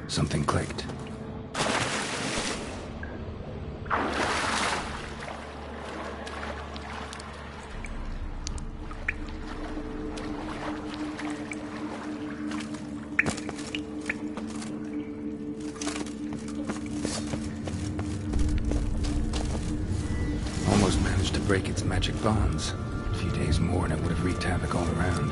Speaker 6: Something clicked. Almost managed to break its magic bonds. A few days more and it would have wreaked havoc all around.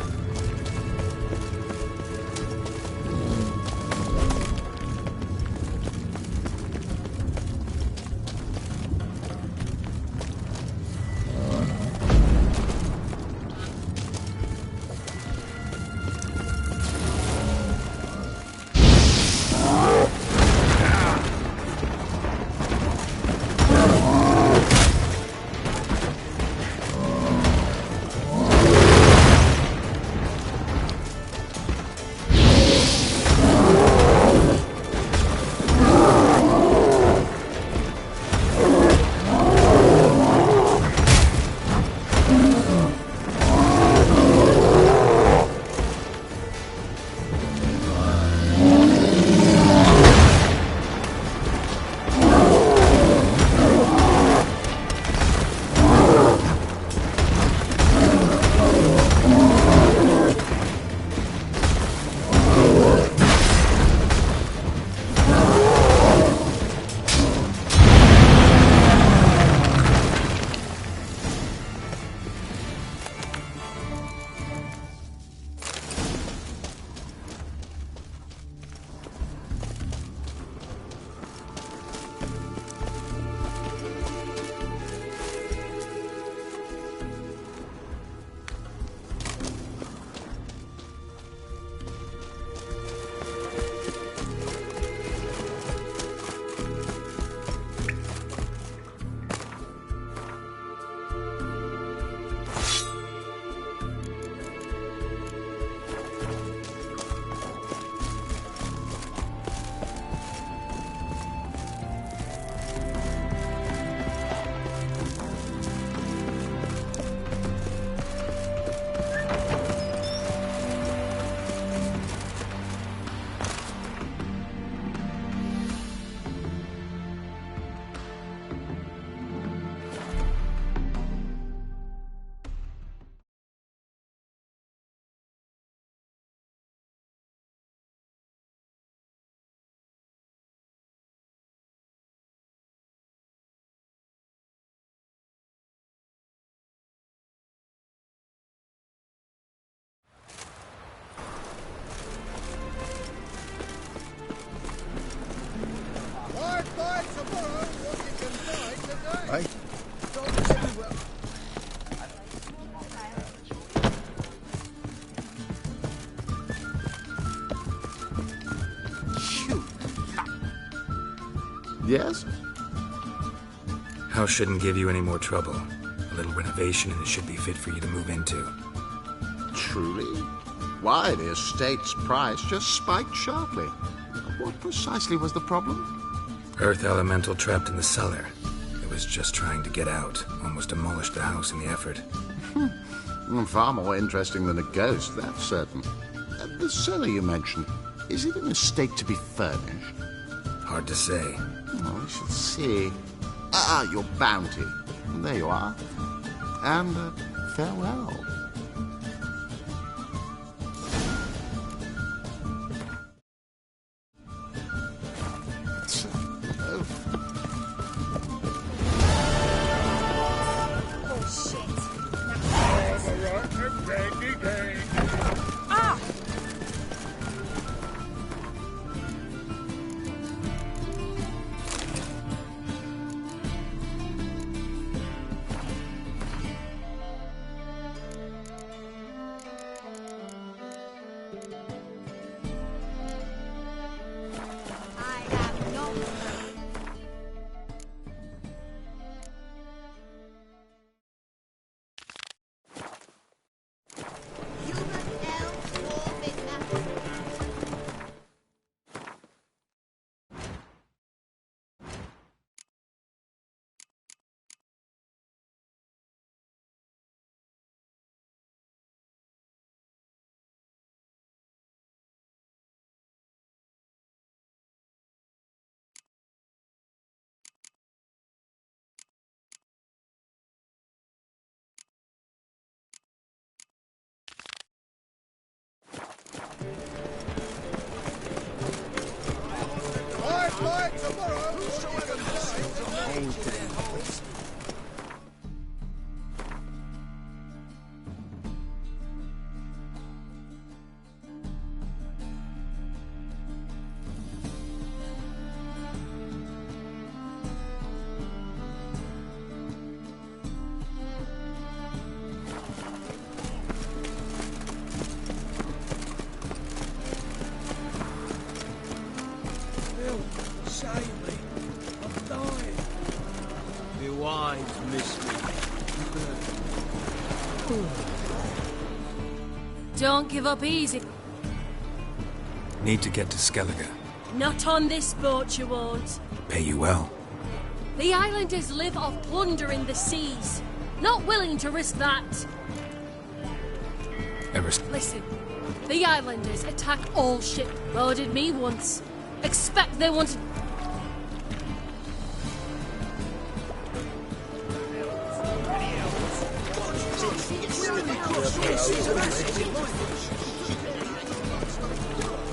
Speaker 14: Yes?
Speaker 6: House shouldn't give you any more trouble. A little renovation and it should be fit for you to move into.
Speaker 14: Truly? Why, the estate's price just spiked sharply. What precisely was the problem?
Speaker 6: Earth elemental trapped in the cellar. It was just trying to get out. Almost demolished the house in the effort.
Speaker 14: Far more interesting than a ghost, that's certain. The cellar you mentioned, is it in a state to be furnished?
Speaker 6: Hard to say.
Speaker 14: Oh, I should see. Your bounty. There you are. And farewell.
Speaker 15: Don't give up easy.
Speaker 6: Need to get to Skellige.
Speaker 15: Not on this boat, you won't.
Speaker 6: Pay you well.
Speaker 15: The islanders live off plunder in the seas. Not willing to risk that.
Speaker 6: Listen,
Speaker 15: the islanders attack all ship. Loaded me once. Expect they wanted...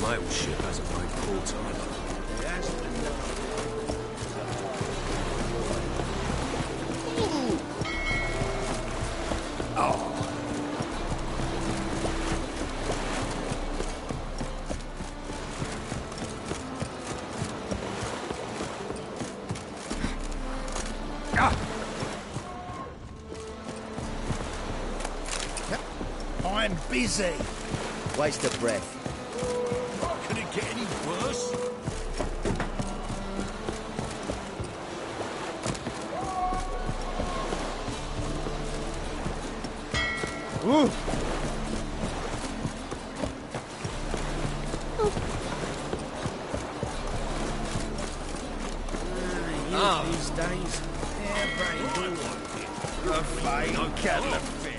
Speaker 7: My old ship hasn't made port either.
Speaker 9: I'm busy.
Speaker 13: Waste of breath.
Speaker 7: Can it get any worse?
Speaker 9: Ooh.
Speaker 10: These days, everybody a fine kettle of fish.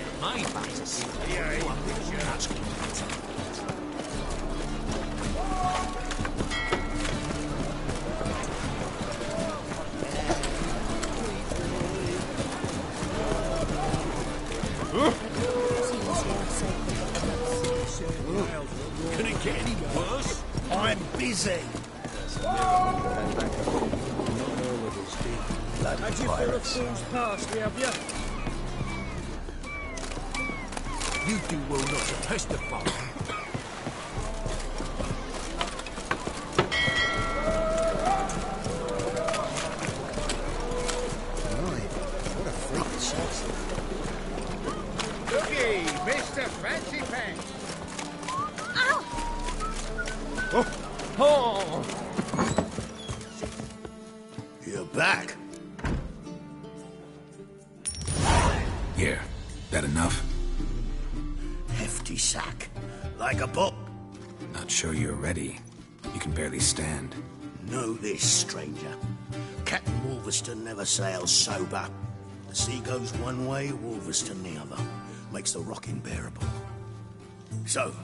Speaker 7: Can it get any worse?
Speaker 9: I'm busy.
Speaker 10: Had you for a fool's parsley, have you?
Speaker 7: You do well not to testify.
Speaker 9: What a freak sauce.
Speaker 11: Looky, Mr. Fancy Pants.
Speaker 10: Oh!
Speaker 9: back.
Speaker 6: Here, that enough?
Speaker 9: Hefty sack. Like a book.
Speaker 6: Not sure you're ready. You can barely stand.
Speaker 9: Know this, stranger. Captain Wolverston never sails sober. The sea goes one way, Wolverston the other. Makes the rocking bearable. So,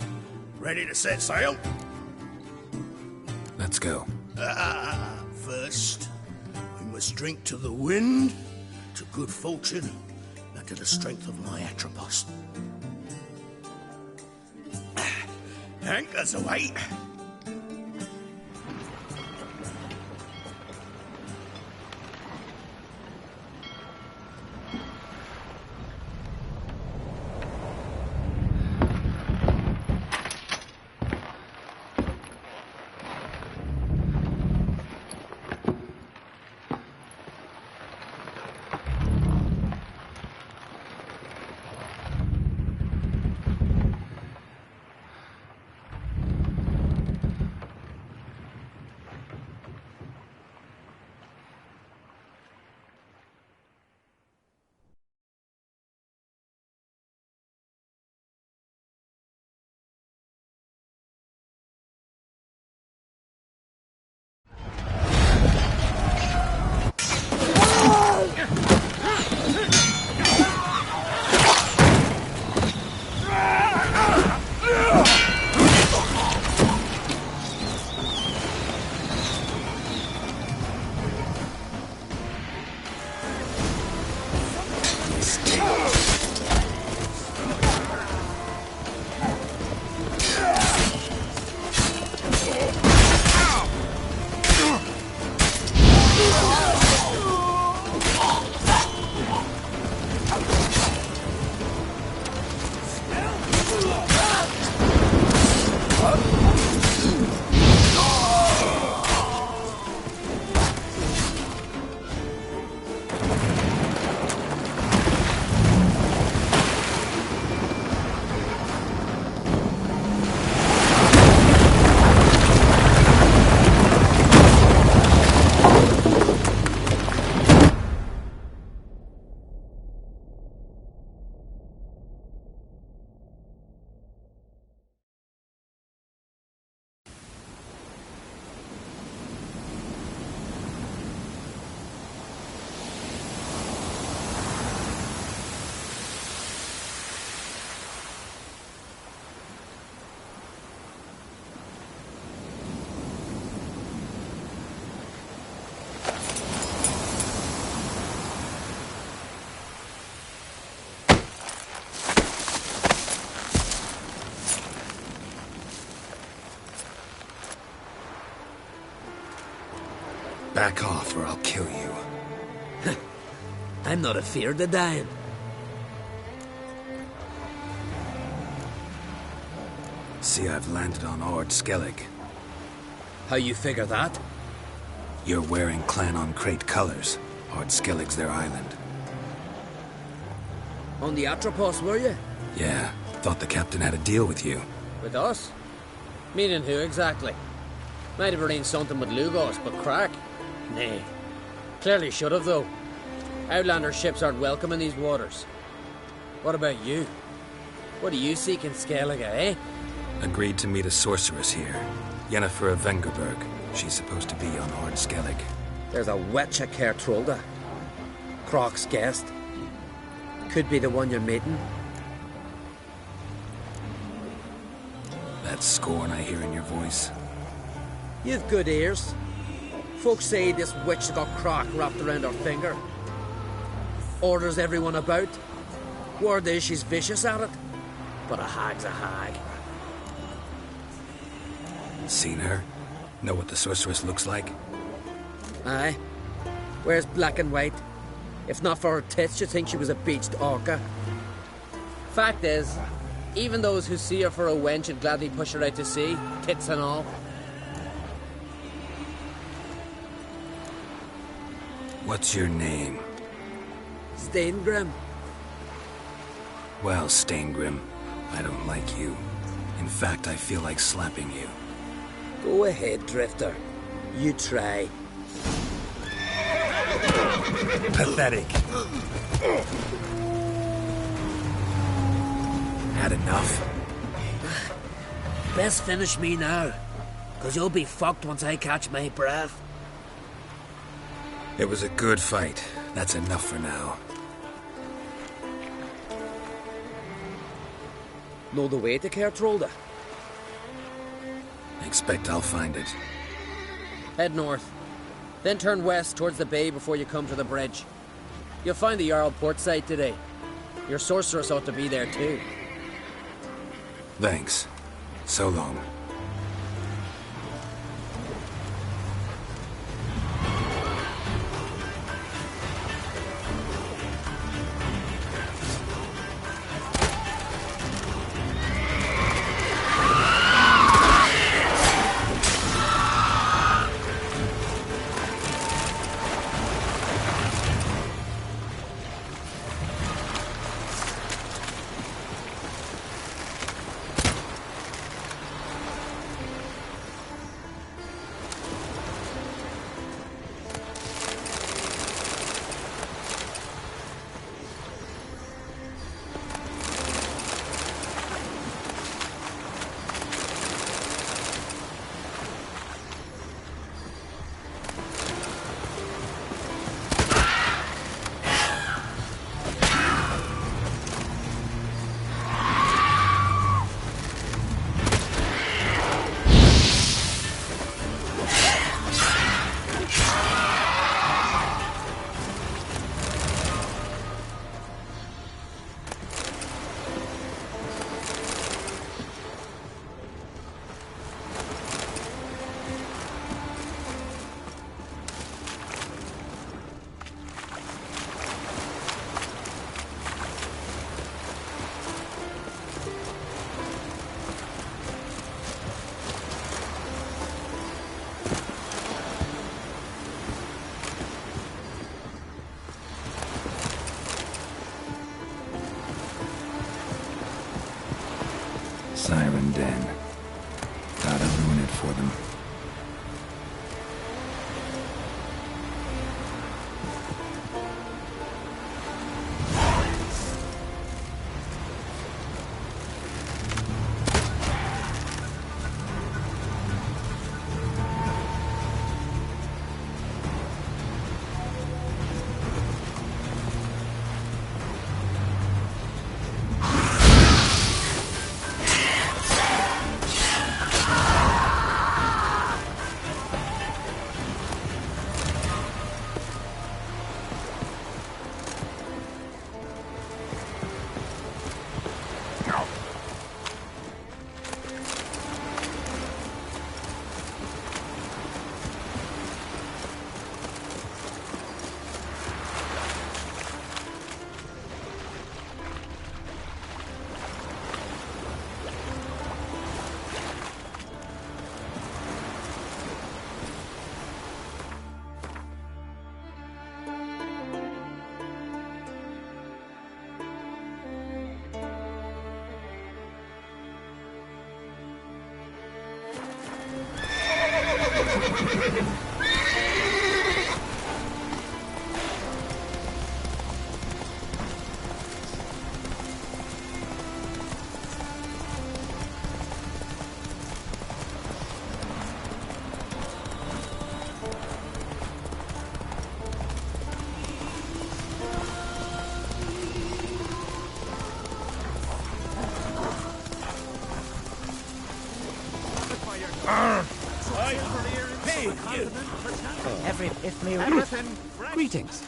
Speaker 9: ready to set sail?
Speaker 6: Let's go.
Speaker 9: First, we must drink to the wind, to good fortune, and to the strength of my Atropos. Anchors away.
Speaker 6: Back off or I'll kill you.
Speaker 16: I'm not afeard of dying.
Speaker 6: See, I've landed on Ord Skellig.
Speaker 16: How you figure that?
Speaker 6: You're wearing Clan on Crate colors. Ord Skellig's their island.
Speaker 16: On the Atropos, were you?
Speaker 6: Yeah, thought the captain had a deal with you.
Speaker 16: With us? Meaning who exactly? Might have arranged something with Lugos, but crack? Nay. Clearly should have, though. Outlander ships aren't welcome in these waters. What about you? What do you seek in Skellige, eh?
Speaker 6: Agreed to meet a sorceress here. Yennefer of Vengerberg. She's supposed to be on Ord Skellig.
Speaker 16: There's a witch at Caer Trolda. Croc's guest. Could be the one you're meeting.
Speaker 6: That scorn I hear in your voice.
Speaker 16: You've good ears. Folks say this witch got Croc wrapped around her finger. Orders everyone about. Word is she's vicious at it. But a hag's a hag.
Speaker 6: Seen her? Know what the sorceress looks like?
Speaker 16: Aye. Wears black and white. If not for her tits, you'd think she was a beached orca. Fact is, even those who see her for a wench would gladly push her out to sea, tits and all.
Speaker 6: What's your name?
Speaker 16: Steingrim.
Speaker 6: Well, Steingrim, I don't like you. In fact, I feel like slapping you.
Speaker 16: Go ahead, Drifter. You try.
Speaker 6: Pathetic. Had enough?
Speaker 17: Best finish me now, because you'll be fucked once I catch my breath.
Speaker 6: It was a good fight. That's enough for now.
Speaker 16: Know the way to Kertrolda?
Speaker 6: Expect I'll find it.
Speaker 16: Head north. Then turn west towards the bay before you come to the bridge. You'll find the Jarl port site today. Your sorceress ought to be there too.
Speaker 6: Thanks. So long. Siren Den. Gotta ruin it for them.
Speaker 18: Greetings.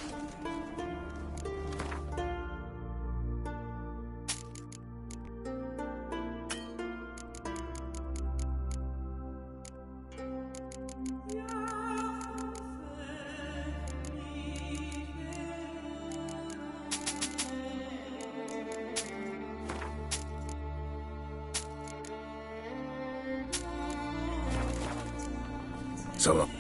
Speaker 6: So long.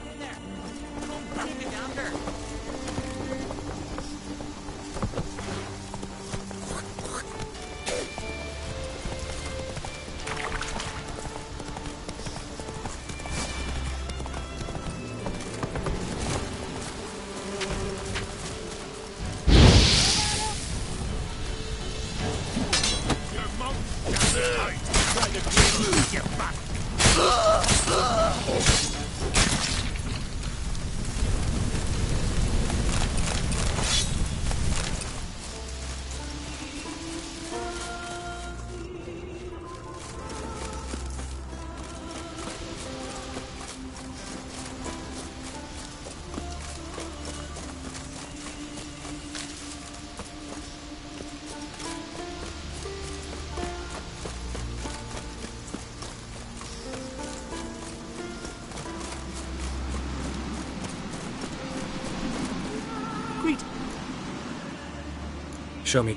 Speaker 6: Show me.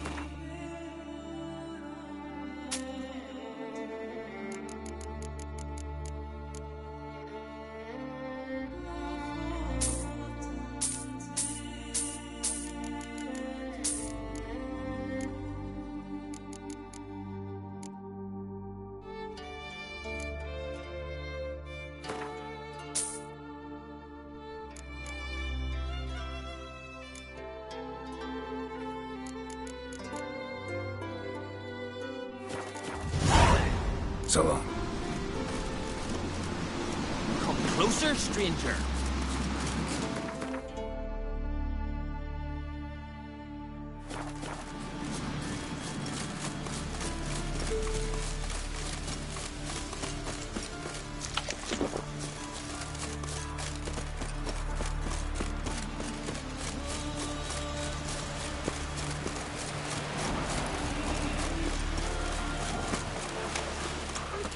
Speaker 6: So long.
Speaker 17: Come closer, stranger.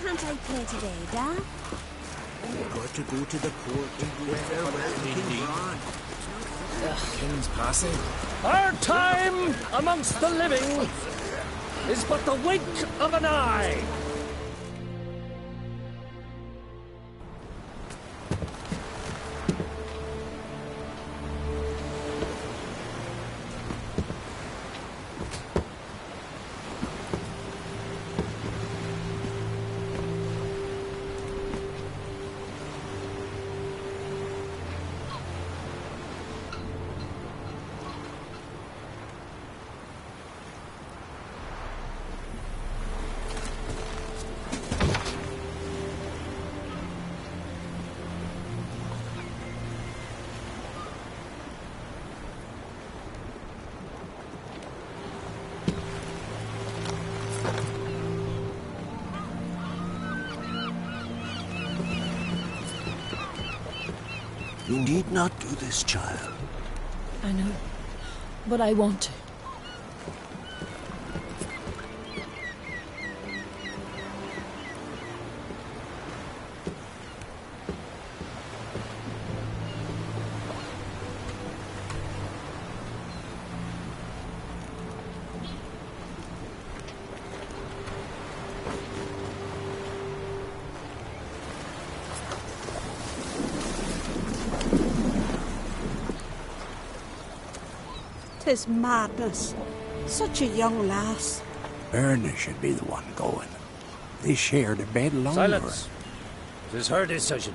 Speaker 2: Can't I play today, Dad?
Speaker 13: Got to go to the court and do farewell to King Bran.
Speaker 18: King's passing.
Speaker 19: Our time amongst the living is but the wink of an eye.
Speaker 9: You need not do this, child.
Speaker 15: I know, but I want to.
Speaker 5: Tis madness. Such a young lass.
Speaker 9: Erna should be the one going. They shared a bed longer.
Speaker 19: Silence. It is her decision.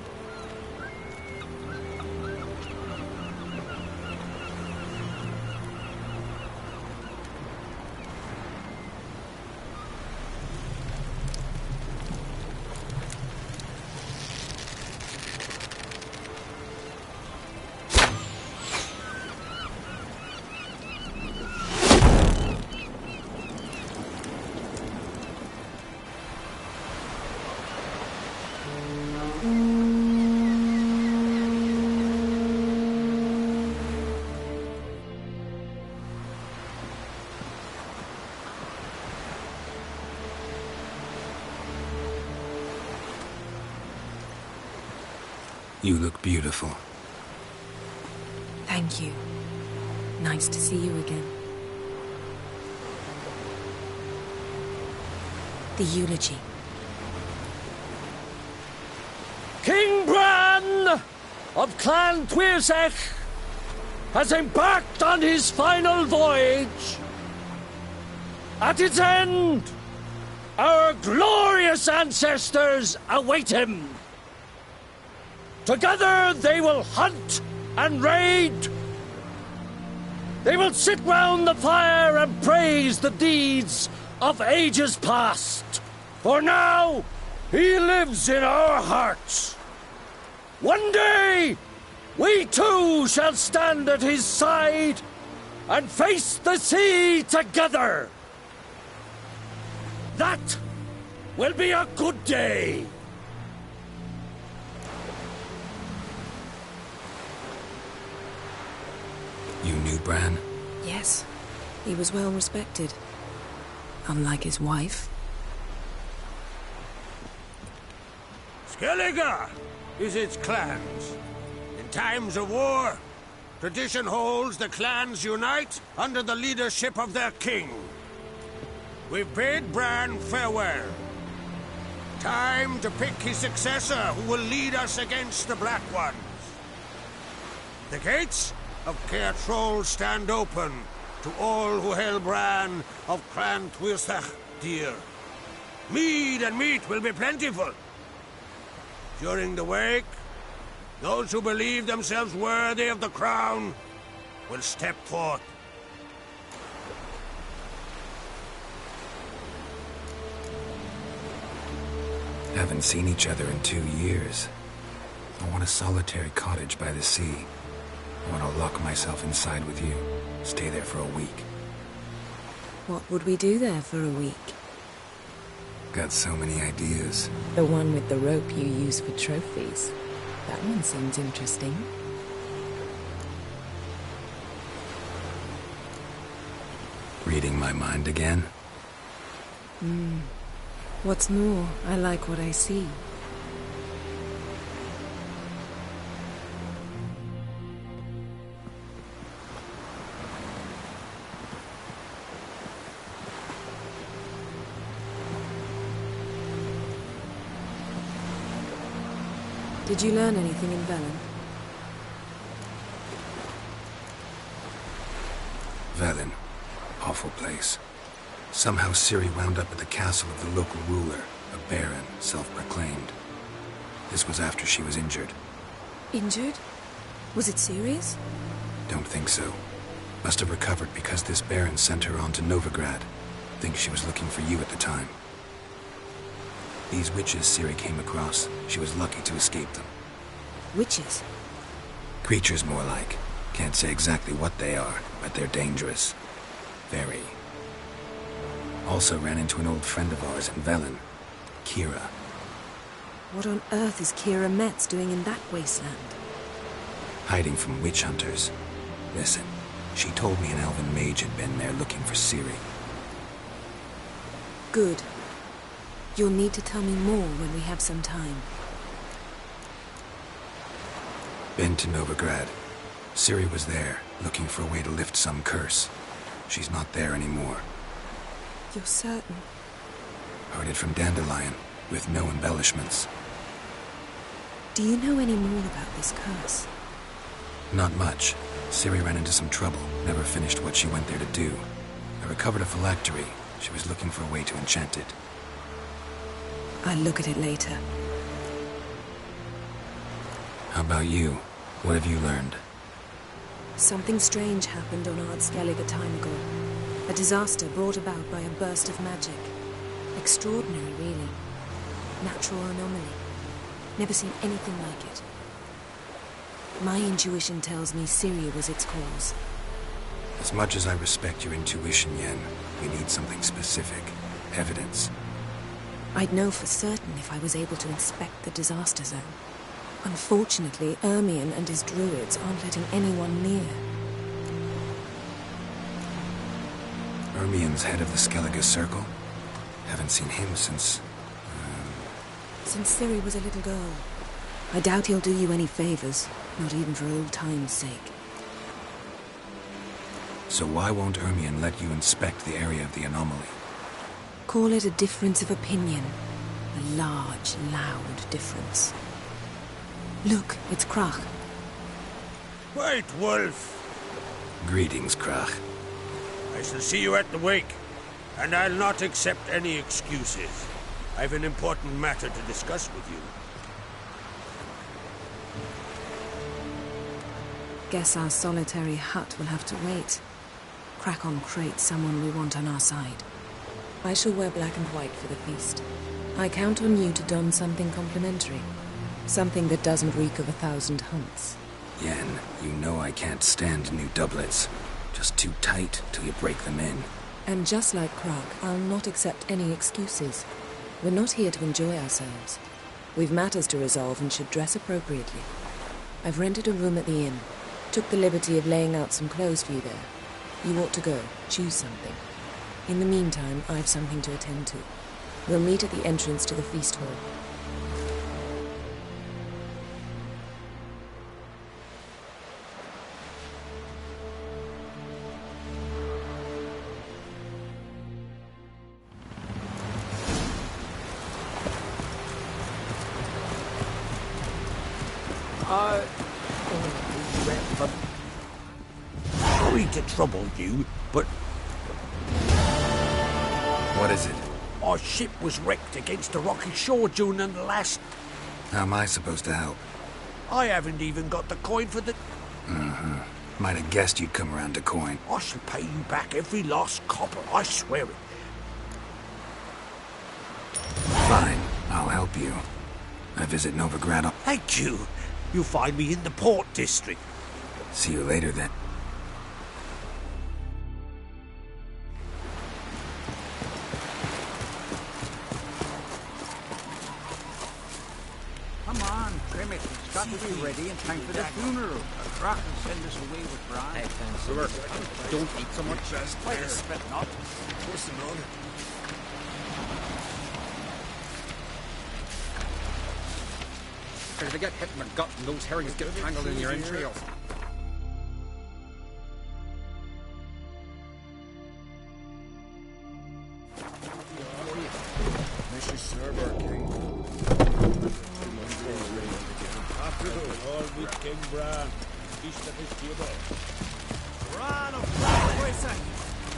Speaker 6: You look beautiful.
Speaker 20: Thank you. Nice to see you again. The eulogy.
Speaker 19: King Bran of Clan Tuirsech has embarked on his final voyage. At its end, our glorious ancestors await him. Together they will hunt and raid. They will sit round the fire and praise the deeds of ages past. For now, he lives in our hearts. One day, we too shall stand at his side and face the sea together. That will be a good day.
Speaker 6: You knew Bran?
Speaker 20: Yes, he was well respected. Unlike his wife.
Speaker 9: Skellige is its clans. In times of war, Tradition holds the clans unite under the leadership of their king. We've bid Bran farewell. Time to pick his successor who will lead us against the Black Ones. The gates of Caer Troll stand open to all who hail Bran of Clan Tuirsach dear. Mead and meat will be plentiful. During the wake, those who believe themselves worthy of the crown will step forth.
Speaker 6: Haven't seen each other in 2 years. I want a solitary cottage by the sea. I want to lock myself inside with you. Stay there for a week.
Speaker 20: What would we do there for a week?
Speaker 6: Got so many ideas.
Speaker 20: The one with the rope you use for trophies. That one seems interesting.
Speaker 6: Reading my mind again?
Speaker 20: What's more, I like what I see. Did you learn anything in Velen?
Speaker 6: Velen. Awful place. Somehow Ciri wound up at the castle of the local ruler, a baron, self-proclaimed. This was after she was injured.
Speaker 20: Injured? Was it serious?
Speaker 6: Don't think so. Must have recovered because this baron sent her on to Novigrad. Think she was looking for you at the time. These witches Ciri came across, she was lucky to escape them.
Speaker 20: Witches?
Speaker 6: Creatures, more like. Can't say exactly what they are, but they're dangerous. Very. Also ran into an old friend of ours in Velen, Kira.
Speaker 20: What on earth is Kira Metz doing in that wasteland?
Speaker 6: Hiding from witch hunters. Listen, she told me an elven mage had been there looking for Ciri.
Speaker 20: Good. You'll need to tell me more when we have some time.
Speaker 6: Been to Novigrad. Ciri was there, looking for a way to lift some curse. She's not there anymore.
Speaker 20: You're certain?
Speaker 6: Heard it from Dandelion, with no embellishments.
Speaker 20: Do you know any more about this curse?
Speaker 6: Not much. Ciri ran into some trouble, never finished what she went there to do. I recovered a phylactery. She was looking for a way to enchant it.
Speaker 20: I'll look at it later.
Speaker 6: How about you? What have you learned?
Speaker 20: Something strange happened on Ardskellig a time ago. A disaster brought about by a burst of magic. Extraordinary, really. Natural anomaly. Never seen anything like it. My intuition tells me Ciri was its cause.
Speaker 6: As much as I respect your intuition, Yen, we need something specific. Evidence.
Speaker 20: I'd know for certain if I was able to inspect the disaster zone. Unfortunately, Ermion and his druids aren't letting anyone near.
Speaker 6: Ermion's head of the Skellige Circle? Haven't seen him since...
Speaker 20: Since Ciri was a little girl. I doubt he'll do you any favors, not even for old time's sake.
Speaker 6: So why won't Ermion let you inspect the area of the anomaly?
Speaker 20: Call it a difference of opinion. A large, loud difference. Look, it's Krach.
Speaker 9: White Wolf!
Speaker 6: Greetings, Krach.
Speaker 9: I shall see you at the wake, and I'll not accept any excuses. I've an important matter to discuss with you.
Speaker 20: Guess our solitary hut will have to wait. Crack on Crate, someone we want on our side. I shall wear black and white for the feast. I count on you to don something complimentary. Something that doesn't reek of 1,000 hunts.
Speaker 6: Yen, you know I can't stand new doublets. Just too tight till you break them in.
Speaker 20: And just like Krach, I'll not accept any excuses. We're not here to enjoy ourselves. We've matters to resolve and should dress appropriately. I've rented a room at the inn. Took the liberty of laying out some clothes for you there. You ought to go. Choose something. In the meantime, I've something to attend to. We'll meet at the entrance to the feast hall.
Speaker 13: Sorry to trouble you, but...
Speaker 6: What is it?
Speaker 13: Our ship was wrecked against a rocky shore during the last...
Speaker 6: How am I supposed to help?
Speaker 13: I haven't even got the coin for the...
Speaker 6: Might have guessed you'd come around to coin.
Speaker 13: I shall pay you back every last copper, I swear it.
Speaker 6: Fine, I'll help you. I visit Novigrad.
Speaker 13: Thank you. You'll find me in the port district.
Speaker 6: See you later, then.
Speaker 18: Come on, trim it. It's got to be ready in time for the funeral. A crock will send us away with Brian.
Speaker 16: Hey, Stuart, don't eat so much.
Speaker 18: Wait a spit not.
Speaker 9: What's the matter?
Speaker 18: Because they get hit in the gut and those herrings get tangled in your entrails.
Speaker 3: Mrs. Server King.
Speaker 8: After the war with King Bran, feast of his table.
Speaker 13: Bran of Blackwater,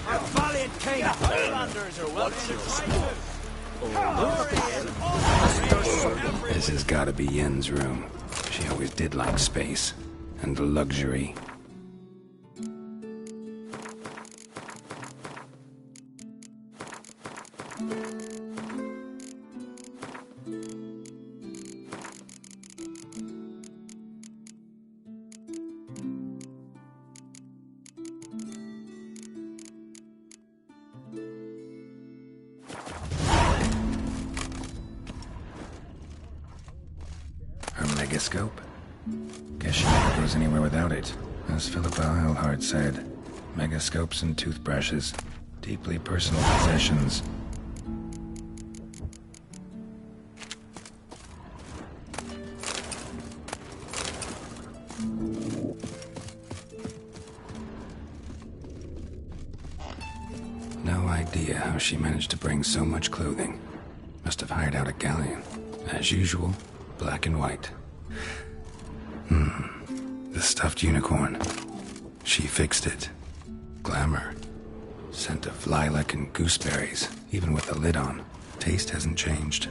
Speaker 13: our valiant king. Highlanders are welcome to fight.
Speaker 6: This has got to be Yen's room. She always did like space and luxury. Her megascope? Guess she never goes anywhere without it. As Philippa Eilhart said, megascopes and toothbrushes, deeply personal possessions. No idea how she managed to bring so much clothing. Must have hired out a galleon. As usual, black and white. The stuffed unicorn. She fixed it. Glamour. Scent of lilac and gooseberries, even with the lid on. Taste hasn't changed.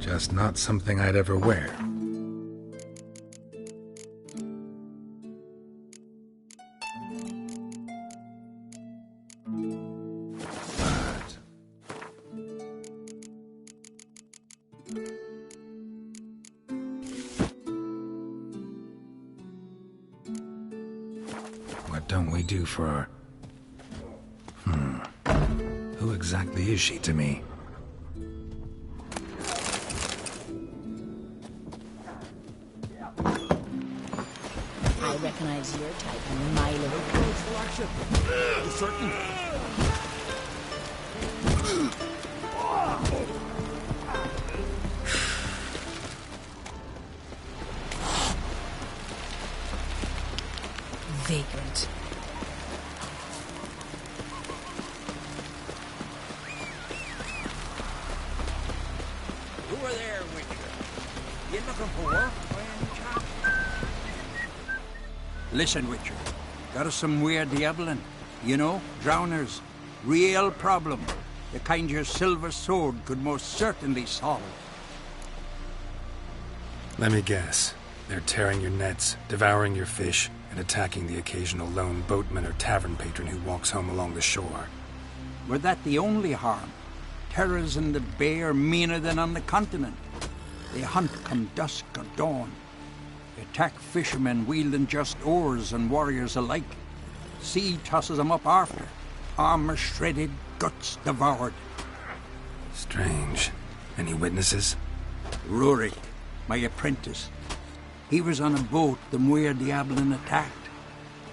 Speaker 6: Just not something I'd ever wear. What don't we do for our... Who exactly is she to me?
Speaker 2: I recognize your type in my little
Speaker 13: selection. You certain?
Speaker 20: Vagrant.
Speaker 18: Who are there, Witcher? You looking for work by any chance? Listen, Witcher. Got us some weird diabling. You know, drowners. Real problem. The kind your silver sword could most certainly solve.
Speaker 6: Let me guess. They're tearing your nets, devouring your fish, and attacking the occasional lone boatman or tavern patron who walks home along the shore.
Speaker 18: Were that the only harm? Terrors in the bay are meaner than on the continent. They hunt come dusk or dawn. They attack fishermen wielding just oars and warriors alike. Sea tosses them up after. Armor shredded, guts devoured.
Speaker 6: Strange. Any witnesses?
Speaker 18: Rurik, my apprentice. He was on a boat the Muir Diablin attacked.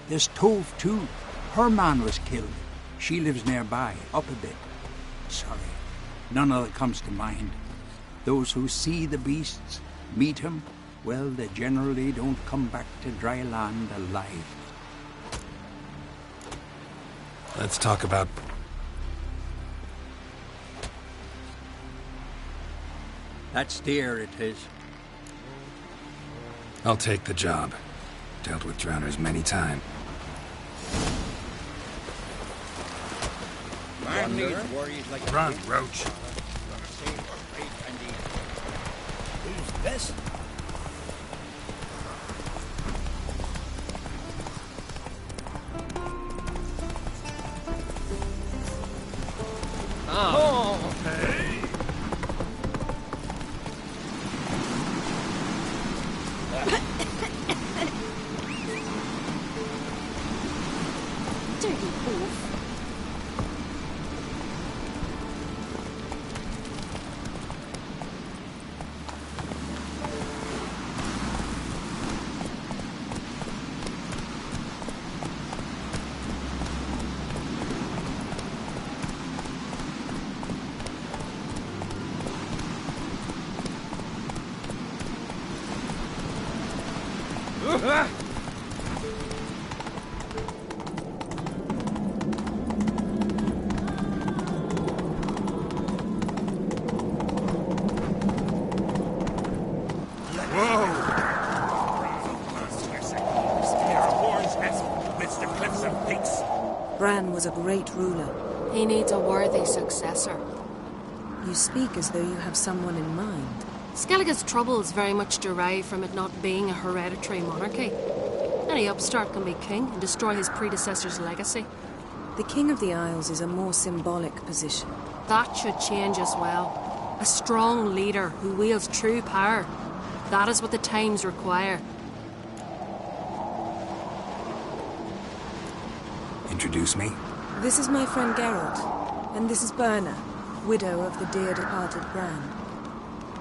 Speaker 18: There's Tove, too. Her man was killed. She lives nearby, up a bit. Sorry, none of it comes to mind. Those who see the beasts, meet him, well, they generally don't come back to dry land alive.
Speaker 6: Let's talk about...
Speaker 18: That's dear, it is.
Speaker 6: I'll take the job. Dealt with drowners many times.
Speaker 18: Man needs worries like
Speaker 6: Run, Roach.
Speaker 18: Who's this?
Speaker 16: Oh,
Speaker 13: hey.
Speaker 2: dirty wolf.
Speaker 20: Bran was a great ruler.
Speaker 15: He needs a worthy successor.
Speaker 20: You speak as though you have someone in mind.
Speaker 15: Skellige's troubles very much derive from it not being a hereditary monarchy. Any upstart can be king and destroy his predecessor's legacy.
Speaker 20: The King of the Isles is a more symbolic position.
Speaker 15: That should change as well. A strong leader who wields true power. That is what the times require.
Speaker 6: Introduce me.
Speaker 20: This is my friend Geralt, and this is Berna, widow of the dear departed Bran.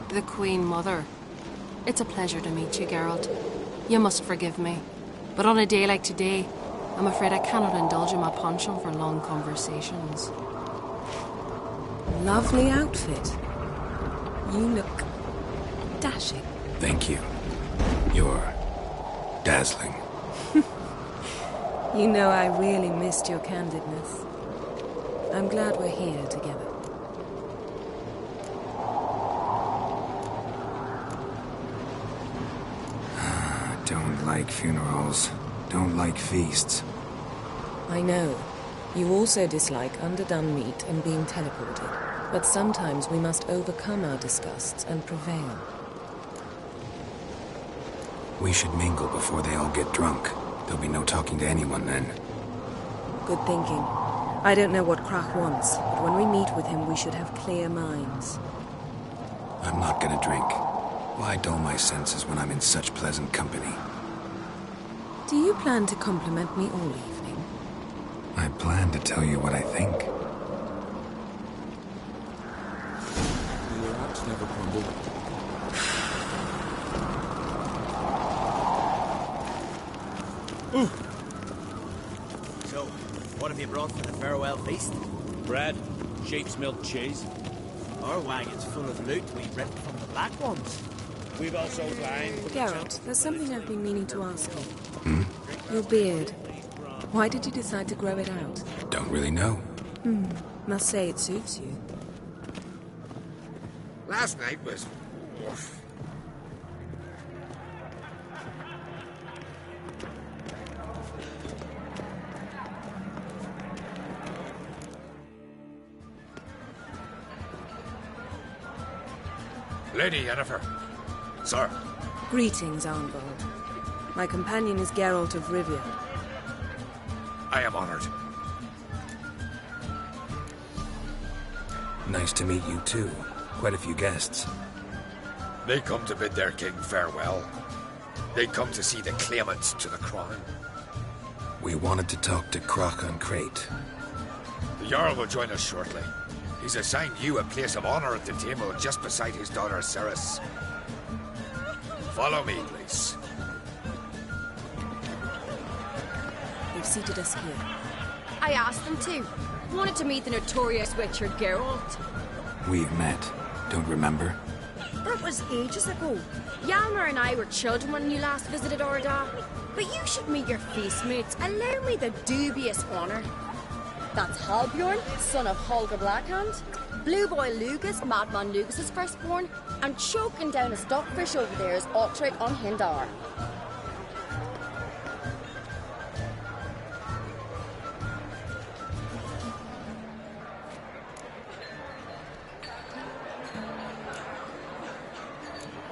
Speaker 15: The Queen Mother. It's a pleasure to meet you, Geralt. You must forgive me, but on a day like today, I'm afraid I cannot indulge in my penchant for long conversations.
Speaker 20: Lovely outfit. You look dashing.
Speaker 6: Thank you. You're dazzling.
Speaker 20: You know I really missed your candidness. I'm glad we're here together.
Speaker 6: Don't like funerals. Don't like feasts.
Speaker 20: I know. You also dislike underdone meat and being teleported. But sometimes we must overcome our disgusts and prevail.
Speaker 6: We should mingle before they all get drunk. There'll be no talking to anyone then.
Speaker 20: Good thinking. I don't know what Krach wants, but when we meet with him, we should have clear minds.
Speaker 6: I'm not gonna drink. Why dull my senses when I'm in such pleasant company?
Speaker 20: Do you plan to compliment me all evening?
Speaker 6: I plan to tell you what I think.
Speaker 7: Your apps never crumble.
Speaker 13: So, what have you brought for the farewell feast?
Speaker 8: Bread, sheep's milk cheese.
Speaker 13: Our wagon's full of loot we ripped from the Black Ones.
Speaker 8: We've also wine.
Speaker 20: Geralt, there's something I've been meaning to ask you. Your beard. Why did you decide to grow it out?
Speaker 6: Don't really know.
Speaker 20: Must say it suits you.
Speaker 14: Last night was...
Speaker 11: Lady Yennefer. Sir.
Speaker 20: Greetings, Arnvald. My companion is Geralt of Rivia.
Speaker 11: I am honored.
Speaker 6: Nice to meet you too. Quite a few guests.
Speaker 11: They come to bid their king farewell. They come to see the claimants to the crown.
Speaker 6: We wanted to talk to Krach on Crate.
Speaker 11: The Jarl will join us shortly. He's assigned you a place of honor at the table just beside his daughter Ceres. Follow me, please.
Speaker 20: They've seated us here.
Speaker 4: I asked them to. Wanted to meet the notorious Witcher Geralt.
Speaker 6: We've met. Don't remember?
Speaker 4: That was ages ago. Hjalmar and I were children when you last visited Orda. But you should meet your feast mates. Allow me the dubious honour. That's Halbjorn, son of Holger Blackhand. Blue Boy Lugas, Madman Lugas' firstborn. And choking down a stockfish over there is Otrek on Hindar.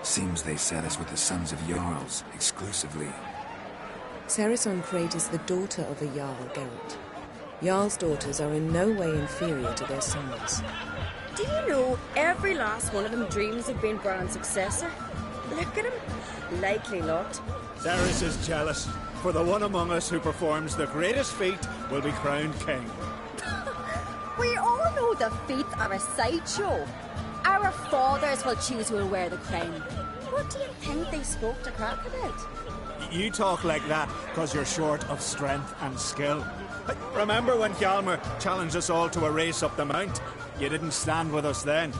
Speaker 6: Seems they set us with the sons of Jarls, exclusively.
Speaker 20: Ceres on Crate is the daughter of a Jarl, Geralt. Jarl's daughters are in no way inferior to their sons.
Speaker 4: Do you know every last one of them dreams of being Bran's successor? Look at him. Likely not.
Speaker 13: Ceres is jealous, for the one among us who performs the greatest feat will be crowned king.
Speaker 4: We all know the feats are a sideshow. Our fathers will choose who will wear the crown. What do you think they spoke to Krach about?
Speaker 13: You talk like that because you're short of strength and skill. Remember when Hjalmar challenged us all to a race up the mount? You didn't stand with us then.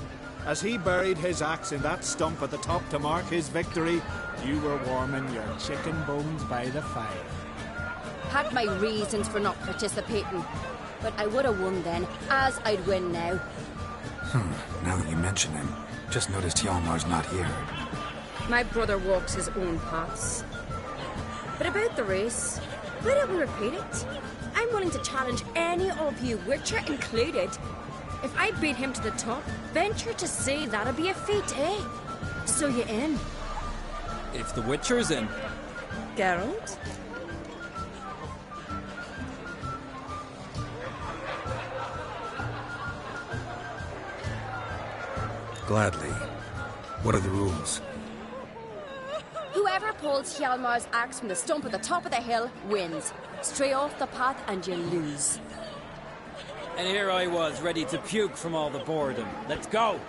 Speaker 13: As he buried his axe in that stump at the top to mark his victory, you were warming your chicken bones by the fire.
Speaker 4: Had my reasons for not participating, but I would have won then, as I'd win now.
Speaker 6: Now that you mention him, just noticed Hjalmar's not here.
Speaker 4: My brother walks his own paths. But about the race, why don't we repeat it? I'm willing to challenge any of you, Witcher included. If I beat him to the top, venture to say that'd be a feat, eh? So you in?
Speaker 21: If the Witcher's in.
Speaker 20: Geralt?
Speaker 6: Gladly. What are the rules?
Speaker 4: Whoever pulls Hjalmar's axe from the stump at the top of the hill wins. Stray off the path and you lose.
Speaker 21: And here I was, ready to puke from all the boredom. Let's go!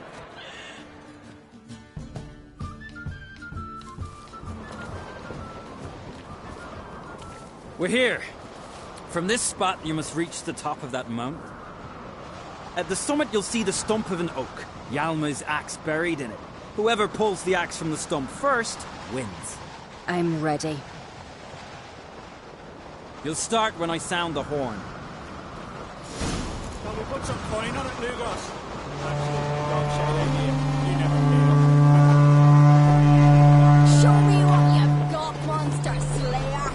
Speaker 21: We're here. From this spot, you must reach the top of that mountain. At the summit, you'll see the stump of an oak. Hjalmar's axe buried in it. Whoever pulls the axe from the stump first wins.
Speaker 4: I'm ready.
Speaker 21: You'll start when I sound the horn.
Speaker 13: Shall we put some coin on it, Lugos? Actually, dog shit idea. You never paid up.
Speaker 4: Show me what you've got, monster slayer!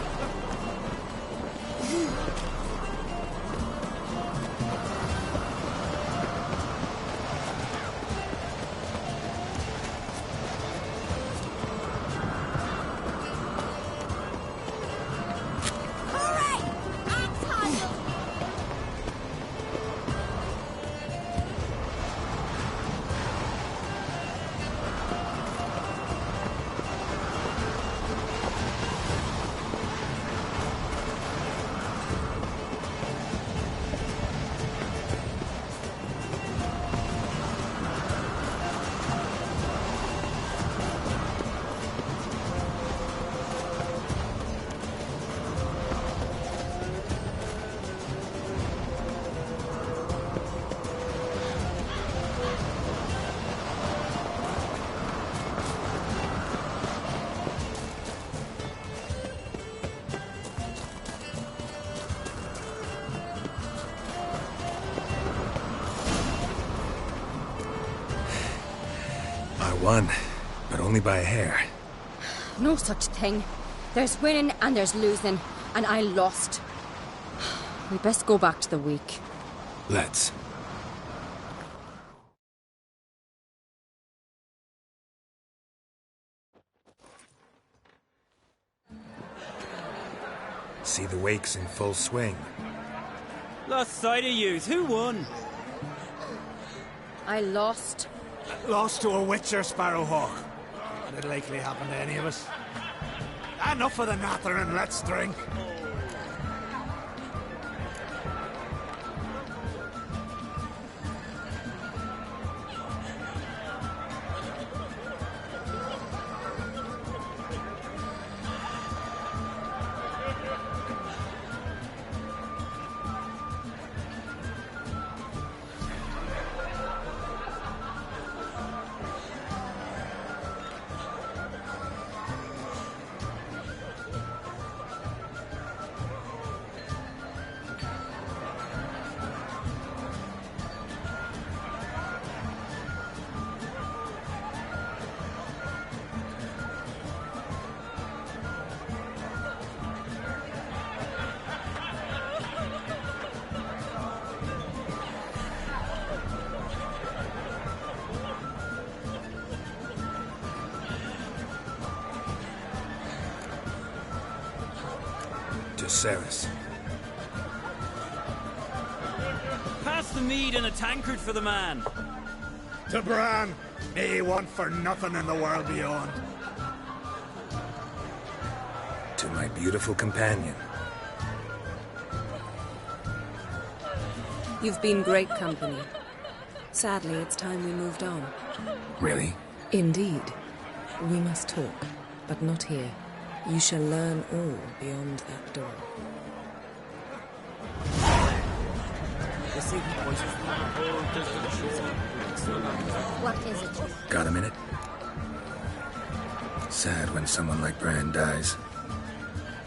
Speaker 6: I won, but only by a hair.
Speaker 4: No such thing. There's winning and there's losing, and I lost. We best go back to the week.
Speaker 6: Let's. See the wakes in full swing.
Speaker 21: Lost sight of yous. Who won?
Speaker 4: I lost.
Speaker 13: Lost to a witcher, Sparrowhawk. That'd likely happen to any of us. Enough of the nattering, let's drink.
Speaker 6: Ceres.
Speaker 21: Pass the mead and a tankard for the man.
Speaker 13: To Bran, may he want for nothing in the world beyond.
Speaker 6: To my beautiful companion.
Speaker 20: You've been great company. Sadly, it's time we moved on.
Speaker 6: Really?
Speaker 20: Indeed. We must talk, but not here. You shall learn all beyond that door.
Speaker 4: What is it?
Speaker 6: Got a minute? Sad when someone like Bran dies.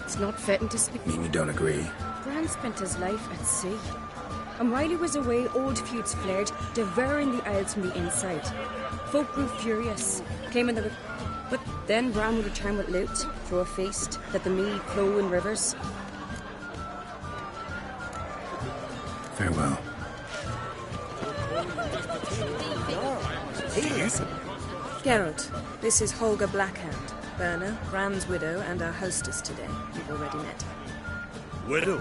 Speaker 4: It's not fitting to speak.
Speaker 6: Mean you don't agree?
Speaker 4: Bran spent his life at sea. And while he was away, old feuds flared, devouring the Isles from the inside. Folk grew furious, claiming that. But then Bran would return with loot, throw a feast, let the mead flow in rivers.
Speaker 6: Farewell.
Speaker 20: Geralt, this is Holger Blackhand, Berna, Bran's widow, and our hostess today. You've already met her.
Speaker 9: Widow?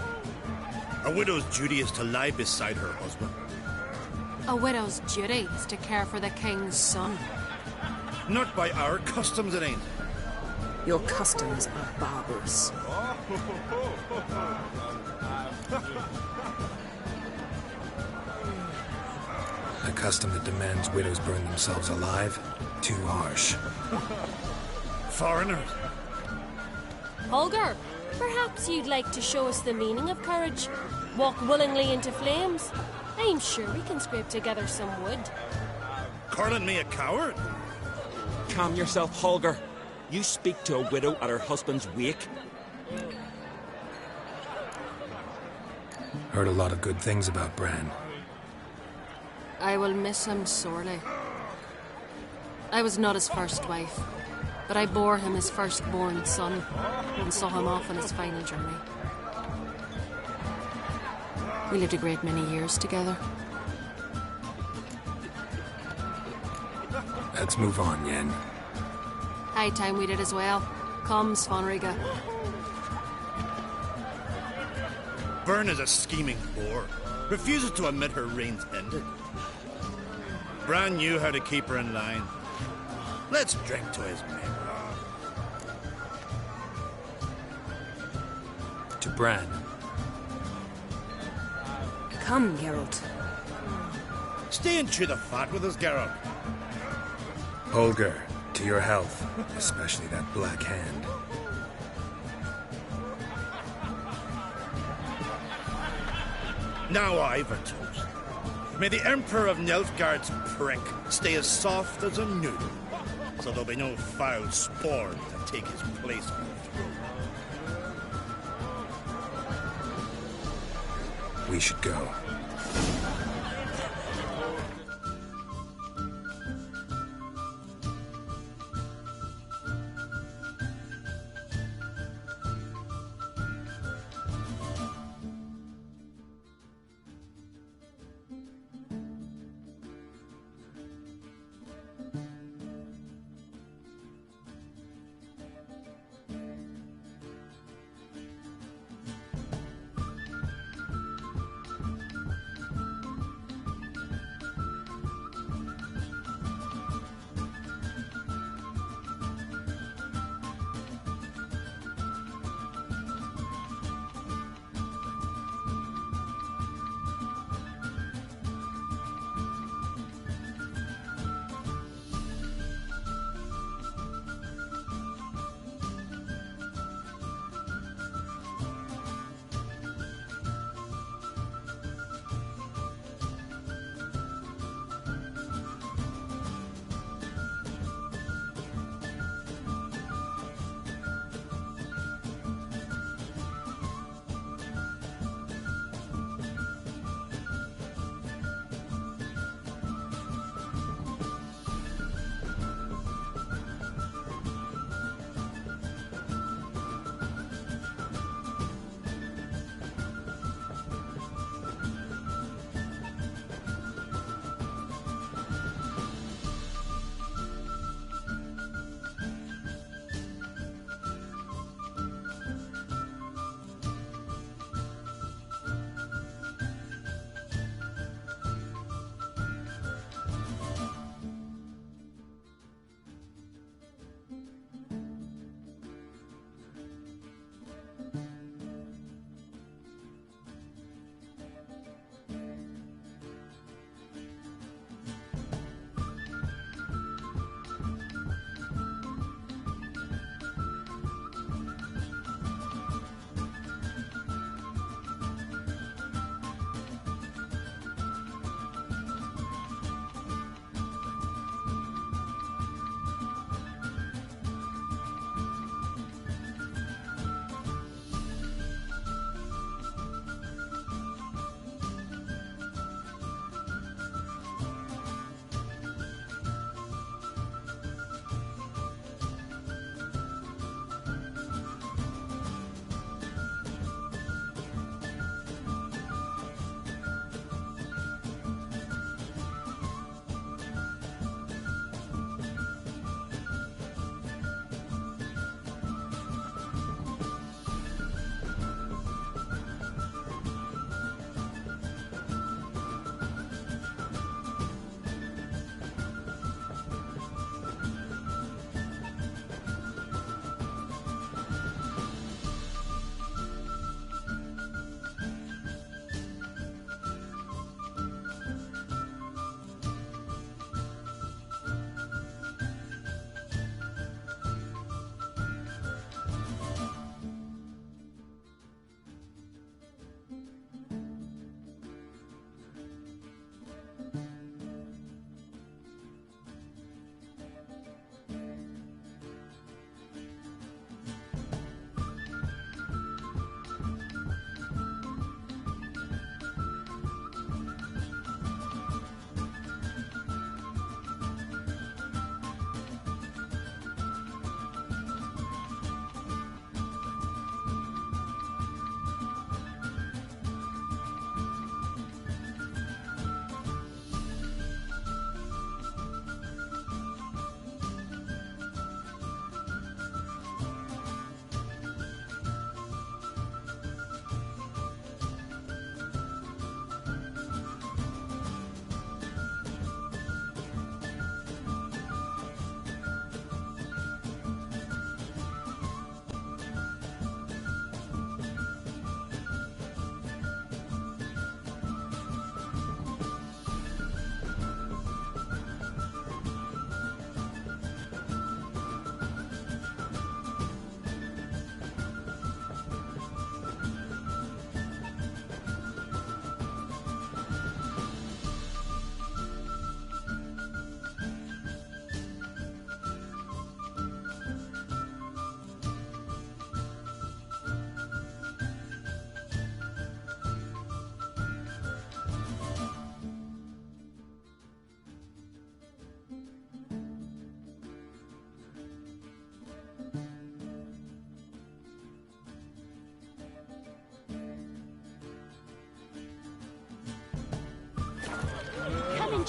Speaker 9: A widow's duty is to lie beside her husband.
Speaker 15: A widow's duty is to care for the king's son.
Speaker 9: Not by our customs, it ain't.
Speaker 20: Your customs are barbarous.
Speaker 6: A custom that demands widows burn themselves alive? Too harsh.
Speaker 9: Foreigners.
Speaker 1: Holger, perhaps you'd like to show us the meaning of courage. Walk willingly into flames. I'm sure we can scrape together some wood.
Speaker 9: Calling me a coward?
Speaker 22: Calm yourself, Holger. You speak to a widow at her husband's wake.
Speaker 6: Heard a lot of good things about Bran.
Speaker 15: I will miss him sorely. I was not his first wife, but I bore him his firstborn son and saw him off on his final journey. We lived a great many years together.
Speaker 6: Let's move on, Yen.
Speaker 15: High time we did as well. Come, Svanriga.
Speaker 9: Byrne is a scheming whore. Refuses to admit her reign's ended. Bran knew how to keep her in line. Let's drink to his memory.
Speaker 6: To Bran.
Speaker 20: Come, Geralt.
Speaker 9: Stay and chew the fat with us, Geralt.
Speaker 6: Holger, to your health, especially that black hand.
Speaker 9: Now I've a toast. May the Emperor of Nilfgaard's prick stay as soft as a noodle, so there'll be no foul spawn to take his place on the throne.
Speaker 6: We should go.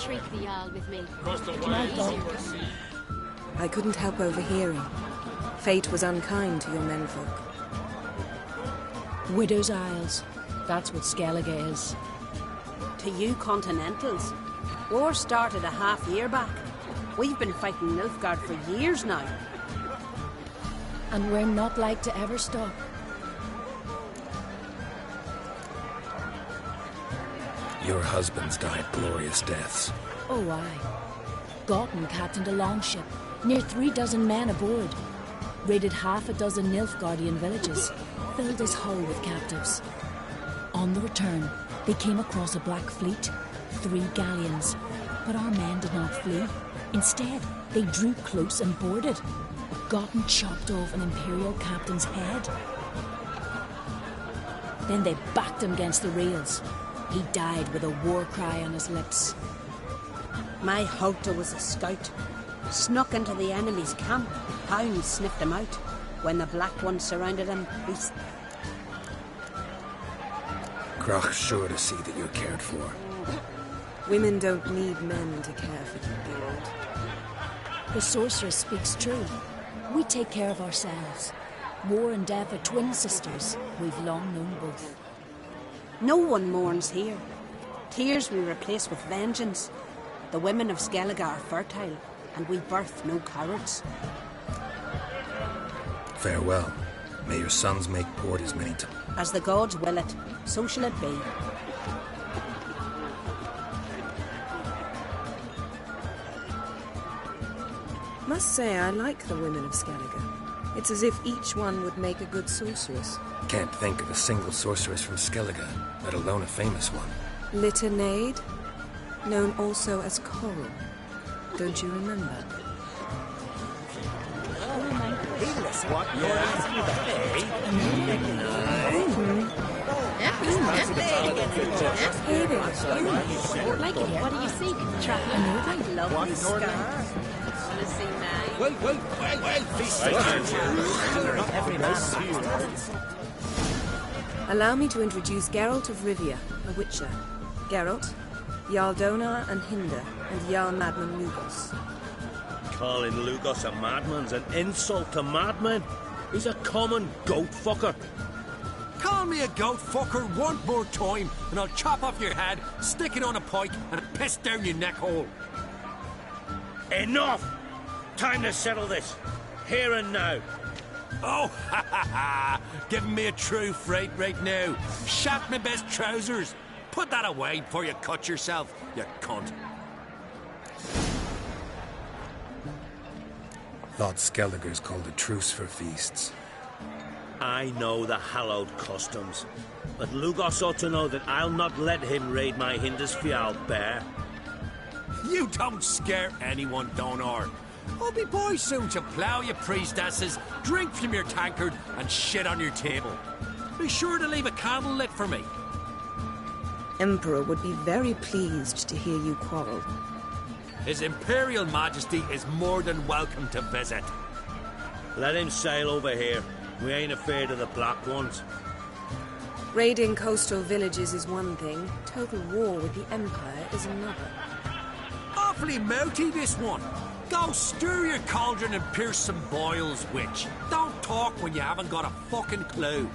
Speaker 1: shriek the Jarl with me.
Speaker 20: I couldn't help overhearing. Fate was unkind to your menfolk.
Speaker 10: Widow's Isles. That's what Skellige is.
Speaker 12: To you Continentals, war started a half year back. We've been fighting Nilfgaard for years now.
Speaker 10: And we're not like to ever stop.
Speaker 6: Your husbands died glorious deaths.
Speaker 10: Oh, aye. Gotten captained a longship, near 3 dozen men aboard. Raided half a dozen Nilfgaardian villages, filled his hull with captives. On the return, they came across a black fleet, 3 galleons. But our men did not flee. Instead, they drew close and boarded. Gotten chopped off an Imperial captain's head. Then they backed him against the rails. He died with a war cry on his lips.
Speaker 12: My Hota was a scout. Snuck into the enemy's camp. Hounds sniffed him out. When the Black Ones surrounded him, he...
Speaker 6: Crach's sure to see that you're cared for.
Speaker 20: Women don't need men to care for them, Geralt.
Speaker 10: The sorceress speaks true. We take care of ourselves. War and death are twin sisters. We've long known both.
Speaker 12: No one mourns here. Tears we replace with vengeance. The women of Skellige are fertile, and we birth no cowards.
Speaker 6: Farewell. May your sons make port as many times.
Speaker 12: As the gods will it, so shall it be.
Speaker 20: Must say I like the women of Skellige. It's as if each one would make a good sorceress.
Speaker 6: Can't think of a single sorceress from Skellige, let alone a famous one.
Speaker 20: Litternaid, known also as Coral. Don't you remember?
Speaker 19: What you're asking me to
Speaker 1: Like it. What do you think?
Speaker 12: I love this scar.
Speaker 20: Allow me to introduce Geralt of Rivia, a witcher. Geralt, Jarl Donar and Hinder, and Jarl Madman Lugos.
Speaker 8: Calling Lugos a madman's an insult to madmen. He's a common goat fucker.
Speaker 19: Call me a goat fucker one more time, and I'll chop off your head, stick it on a pike, and piss down your neck hole.
Speaker 8: Enough! Time to settle this. Here and now.
Speaker 19: Oh, ha ha ha! Giving me a true fright right now. Shat my best trousers. Put that away before you cut yourself, you cunt.
Speaker 6: Thought Skellige's called a truce for feasts.
Speaker 8: I know the hallowed customs, but Lugos ought to know that I'll not let him raid my Hindisfjall bear.
Speaker 19: You don't scare anyone, Donar. I'll be boy soon to plough you priestesses, drink from your tankard, and shit on your table. Be sure to leave a candle lit for me.
Speaker 20: Emperor would be very pleased to hear you quarrel.
Speaker 19: His Imperial Majesty is more than welcome to visit.
Speaker 8: Let him sail over here. We ain't afraid of the Black Ones.
Speaker 20: Raiding coastal villages is one thing. Total war with the Empire is another.
Speaker 19: Awfully mouty, this one. Go stir your cauldron and pierce some boils, witch. Don't talk when you haven't got a fucking clue.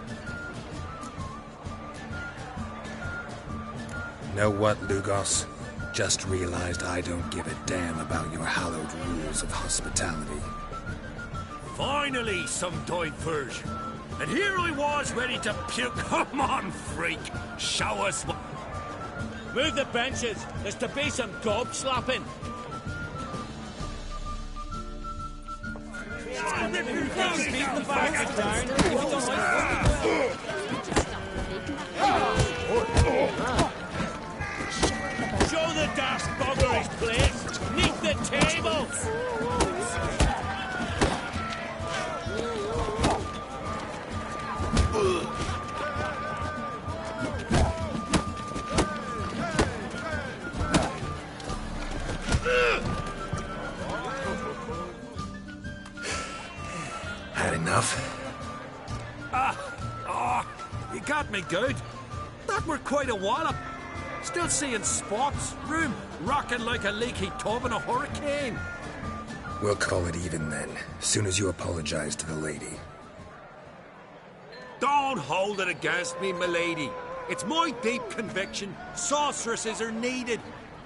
Speaker 6: Know what, Lugos? Just realized I don't give a damn about your hallowed rules of hospitality.
Speaker 19: Finally, some diversion. And here I was ready to puke. Come on, freak. Show us what...
Speaker 8: Move the benches. There's to be some gob slapping. Show the daft bugger his place. Neath the table.
Speaker 6: Had enough?
Speaker 19: You got me good. That were quite a wallop. Still seeing spots, room rocking like a leaky tub in a hurricane.
Speaker 6: We'll call it even then, soon as you apologize to the lady.
Speaker 19: Don't hold it against me, milady. It's my deep conviction sorceresses are needed.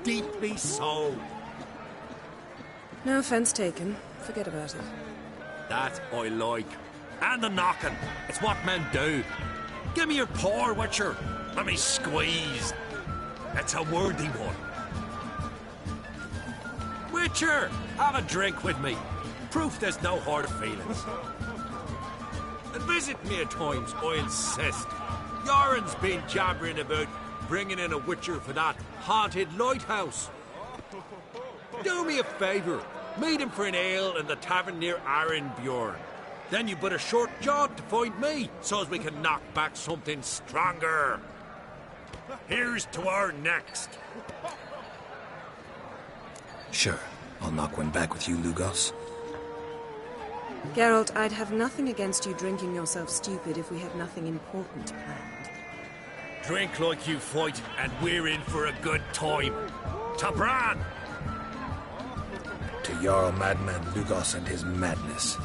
Speaker 19: Deeply so.
Speaker 20: No offense taken. Forget about it.
Speaker 19: That I like. And the knocking. It's what men do. Give me your paw, Witcher. Let me squeeze. It's a worthy one. Witcher, have a drink with me. Proof there's no hard feelings. And visit me at times, I insist. Yoren's been jabbering about bringing in a Witcher for that haunted lighthouse. Do me a favour. Meet him for an ale in the tavern near Arenbjorn. Then you but a short jaunt to find me, so as we can knock back something stronger. Here's to our next.
Speaker 6: Sure, I'll knock one back with you, Lugos.
Speaker 20: Geralt, I'd have nothing against you drinking yourself stupid if we had nothing important planned.
Speaker 19: Drink like you fight, and we're in for a good time. To Bran!
Speaker 6: To Jarl Madman Lugos and his madness.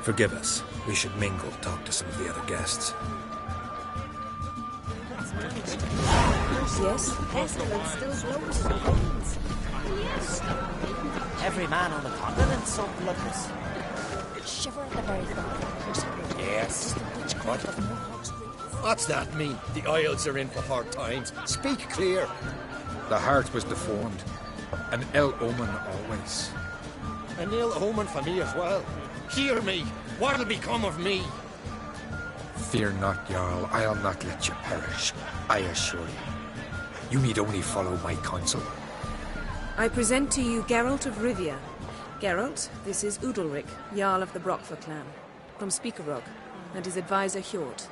Speaker 6: Forgive us. We should mingle, talk to some of the other guests.
Speaker 12: Yes, pestilence still blows in the winds.
Speaker 5: Yes. Every man on the continent's so bloodless.
Speaker 10: Shiver at the very thought.
Speaker 5: Yes.
Speaker 22: What's that mean? The Isles are in for hard times. Speak clear.
Speaker 11: The heart was deformed. An ill omen always.
Speaker 22: An ill omen for me as well. Hear me. What'll become of me?
Speaker 11: Fear not, Jarl. I'll not let you perish. I assure you. You need only follow my counsel.
Speaker 20: I present to you Geralt of Rivia. Geralt, this is Udalric, Jarl of the Brockfer clan, from Speakerog, and his advisor Hjort.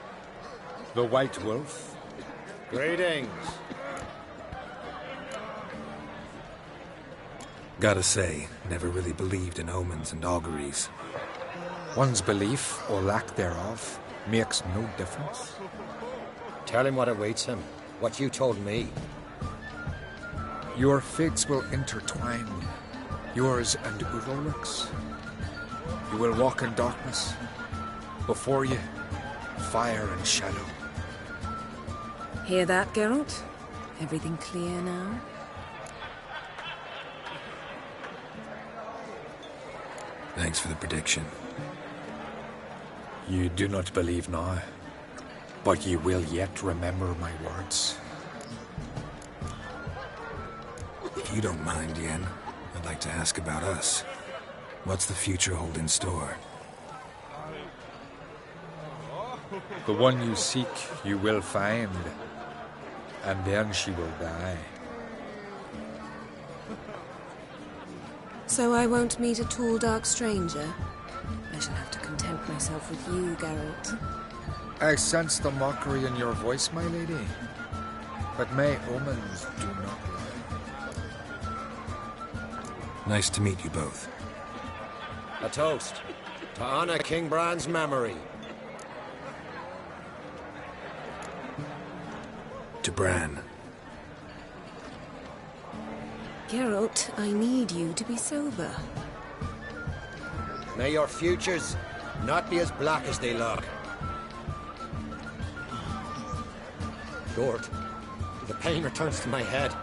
Speaker 11: The White Wolf.
Speaker 22: Greetings.
Speaker 6: Gotta say, never really believed in omens and auguries.
Speaker 11: One's belief, or lack thereof, makes no difference.
Speaker 22: Tell him what awaits him. What you told me.
Speaker 11: Your fates will intertwine. Yours and Udalric's. You will walk in darkness. Before you, fire and shadow.
Speaker 20: Hear that, Geralt? Everything clear now?
Speaker 6: Thanks for the prediction.
Speaker 11: You do not believe now, but you will yet remember my words.
Speaker 6: If you don't mind, Yen, I'd like to ask about us. What's the future hold in store?
Speaker 11: The one you seek, you will find, and then she will die.
Speaker 20: So I won't meet a tall, dark stranger? I shall have to content myself with you, Geralt.
Speaker 11: I sense the mockery in your voice, my lady. But my omens do not lie.
Speaker 6: Nice to meet you both.
Speaker 22: A toast. To honor King Bran's memory.
Speaker 6: To Bran.
Speaker 20: Geralt, I need you to be sober.
Speaker 22: May your futures not be as black as they look. Lord, the pain returns to my head.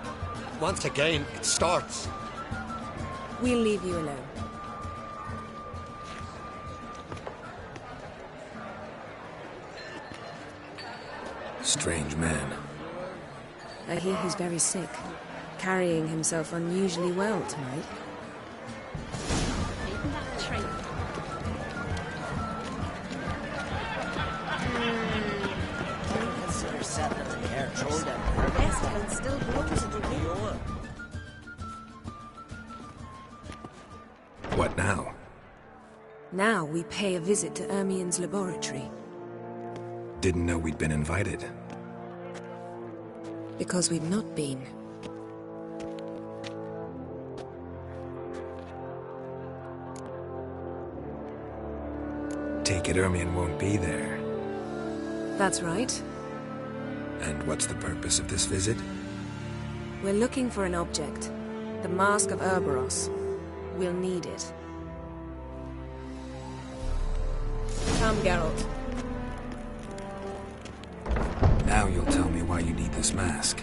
Speaker 22: Once again, it starts.
Speaker 20: We'll leave you alone.
Speaker 6: Strange man.
Speaker 20: I hear he's very sick, carrying himself unusually well tonight.
Speaker 5: Consider settling in the air, Jordan.
Speaker 12: Pestilence still blows in the winds.
Speaker 6: What now?
Speaker 20: Now we pay a visit to Ermien's laboratory.
Speaker 6: Didn't know we'd been invited.
Speaker 20: Because we've not been.
Speaker 6: Take it Ermien won't be there.
Speaker 20: That's right.
Speaker 6: And what's the purpose of this visit?
Speaker 20: We're looking for an object. The Mask of Cerberus. We'll need it. Come, Geralt.
Speaker 6: Now you'll tell me why you need this mask.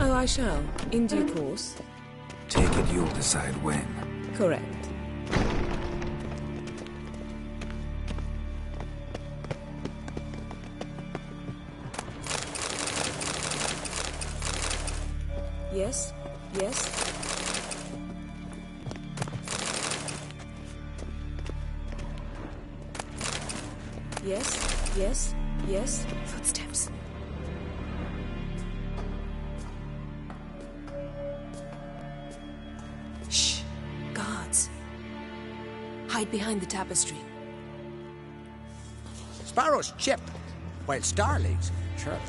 Speaker 20: Oh, I shall. In due course.
Speaker 6: Take it you'll decide when.
Speaker 20: Correct. Yes, yes. Yes, yes, yes. Footsteps. Shh. Guards. Hide behind the tapestry.
Speaker 9: Sparrows chip, while starlings chirp.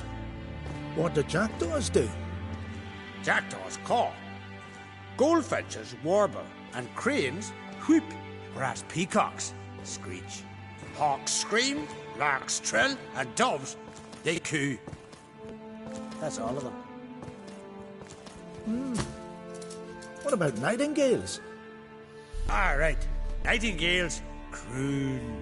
Speaker 7: What do jackdaws do?
Speaker 9: Jackdaws caw. Goldfinches warble, and cranes whoop, whereas peacocks screech. Hawks scream, larks trill, and doves, they coo. That's all of them.
Speaker 7: What about nightingales?
Speaker 9: All right, nightingales croon.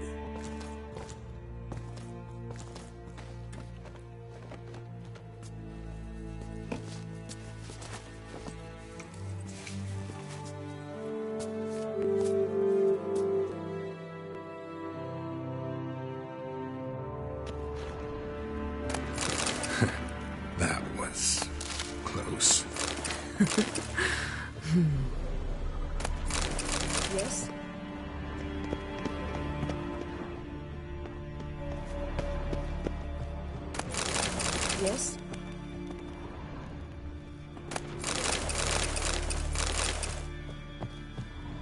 Speaker 6: That was close.
Speaker 20: Yes? Yes?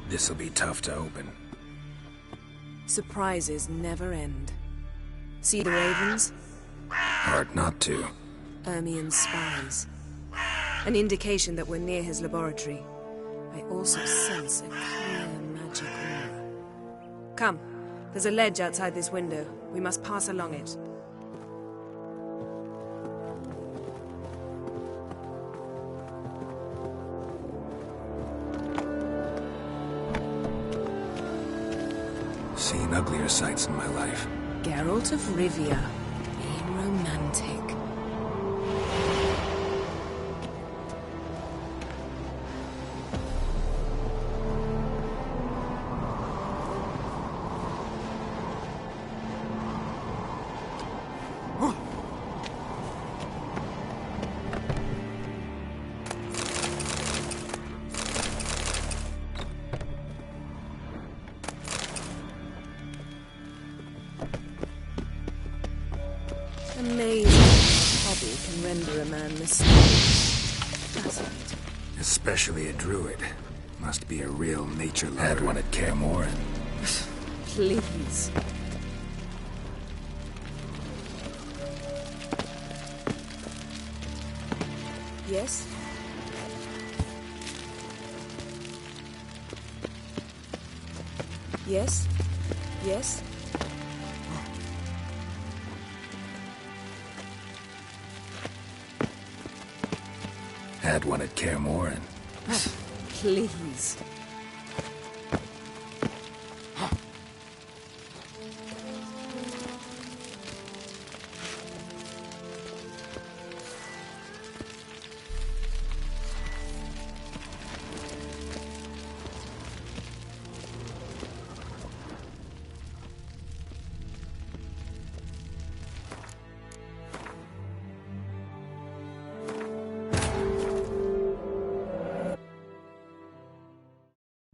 Speaker 6: This'll be tough to open.
Speaker 20: Surprises never end. See the ravens?
Speaker 6: Hard not to.
Speaker 20: Ermien's spies. An indication that we're near his laboratory. I also sense a clear magic aura. Come, there's a ledge outside this window. We must pass along it.
Speaker 6: Seen uglier sights in my life.
Speaker 20: Geralt of Rivia, being romantic. Amazing how a hobby can render a man mysterious. Fascinating.
Speaker 6: Especially a druid. Must be a real nature lover. Had one at Camoran.
Speaker 20: Please. Yes? Yes? Yes?
Speaker 6: Had one at Camoran.
Speaker 20: Please.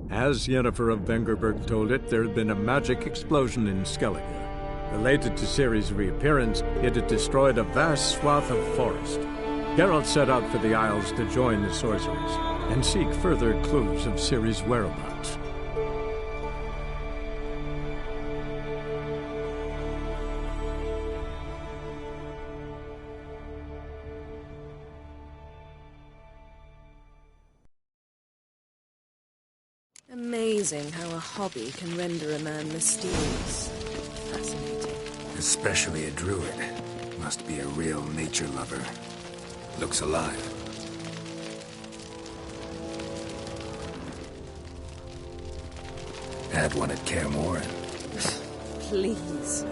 Speaker 13: As Yennefer of Vengerberg told it, there had been a magic explosion in Skellige. Related to Ciri's reappearance, it had destroyed a vast swath of forest. Geralt set out for the Isles to join the sorcerers and seek further clues of Ciri's whereabouts.
Speaker 20: Amazing how a hobby can render a man mysterious. Fascinating.
Speaker 6: Especially a druid. Must be a real nature lover. Looks alive. Had one at Kaer Morhen.
Speaker 20: Please.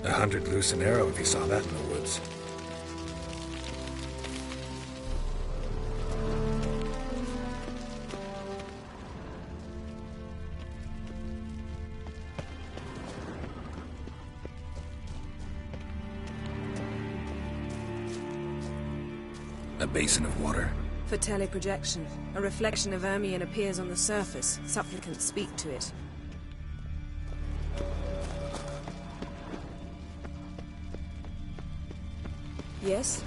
Speaker 6: $100 loose an arrow if you saw that in the woods. A basin of water.
Speaker 20: For teleprojection, a reflection of Ermion appears on the surface. Supplicants speak to it. Yes?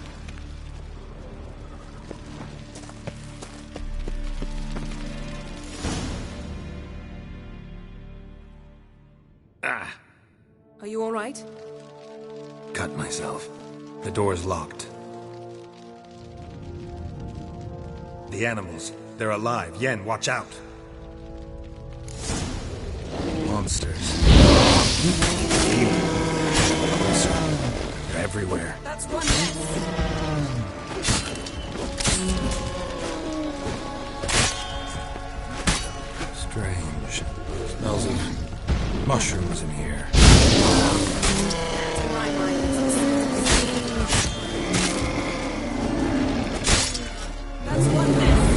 Speaker 6: Ah!
Speaker 20: Are you all right?
Speaker 6: Cut myself. The door's locked. The animals. They're alive. Yen, watch out. Monsters. They're everywhere.
Speaker 20: That's one less.
Speaker 6: Strange. Smells of mushrooms in here.
Speaker 20: That's one less.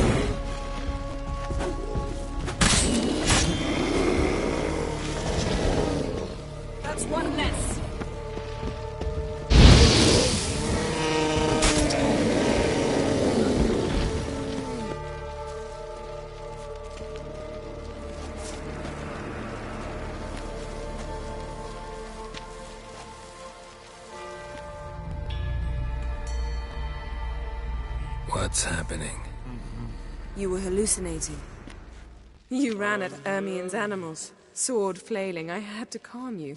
Speaker 20: That's one less.
Speaker 6: What's happening?
Speaker 20: You were hallucinating. You ran at Ermion's animals, sword flailing. I had to calm you.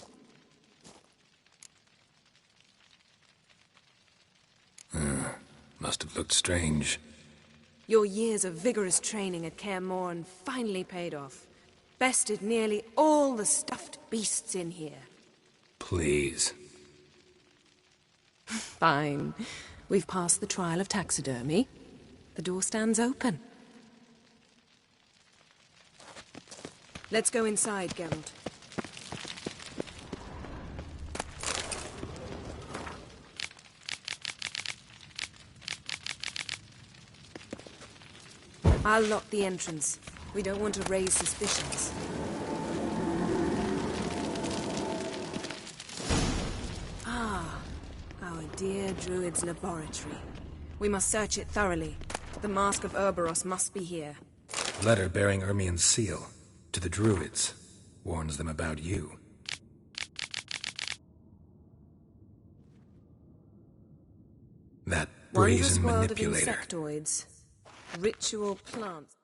Speaker 6: Must have looked strange.
Speaker 20: Your years of vigorous training at Kaer Morhen finally paid off. Bested nearly all the stuffed beasts in here.
Speaker 6: Please.
Speaker 20: Fine. We've passed the trial of taxidermy. The door stands open. Let's go inside, Geralt. I'll lock the entrance. We don't want to raise suspicions. Ah, our dear Druid's laboratory. We must search it thoroughly. The Mask of Ouroboros must be here.
Speaker 6: Letter bearing Ermion's seal. To the Druids. Warns them about you. That brazen
Speaker 20: Wondrous world
Speaker 6: manipulator.
Speaker 20: of insectoids. Ritual plants.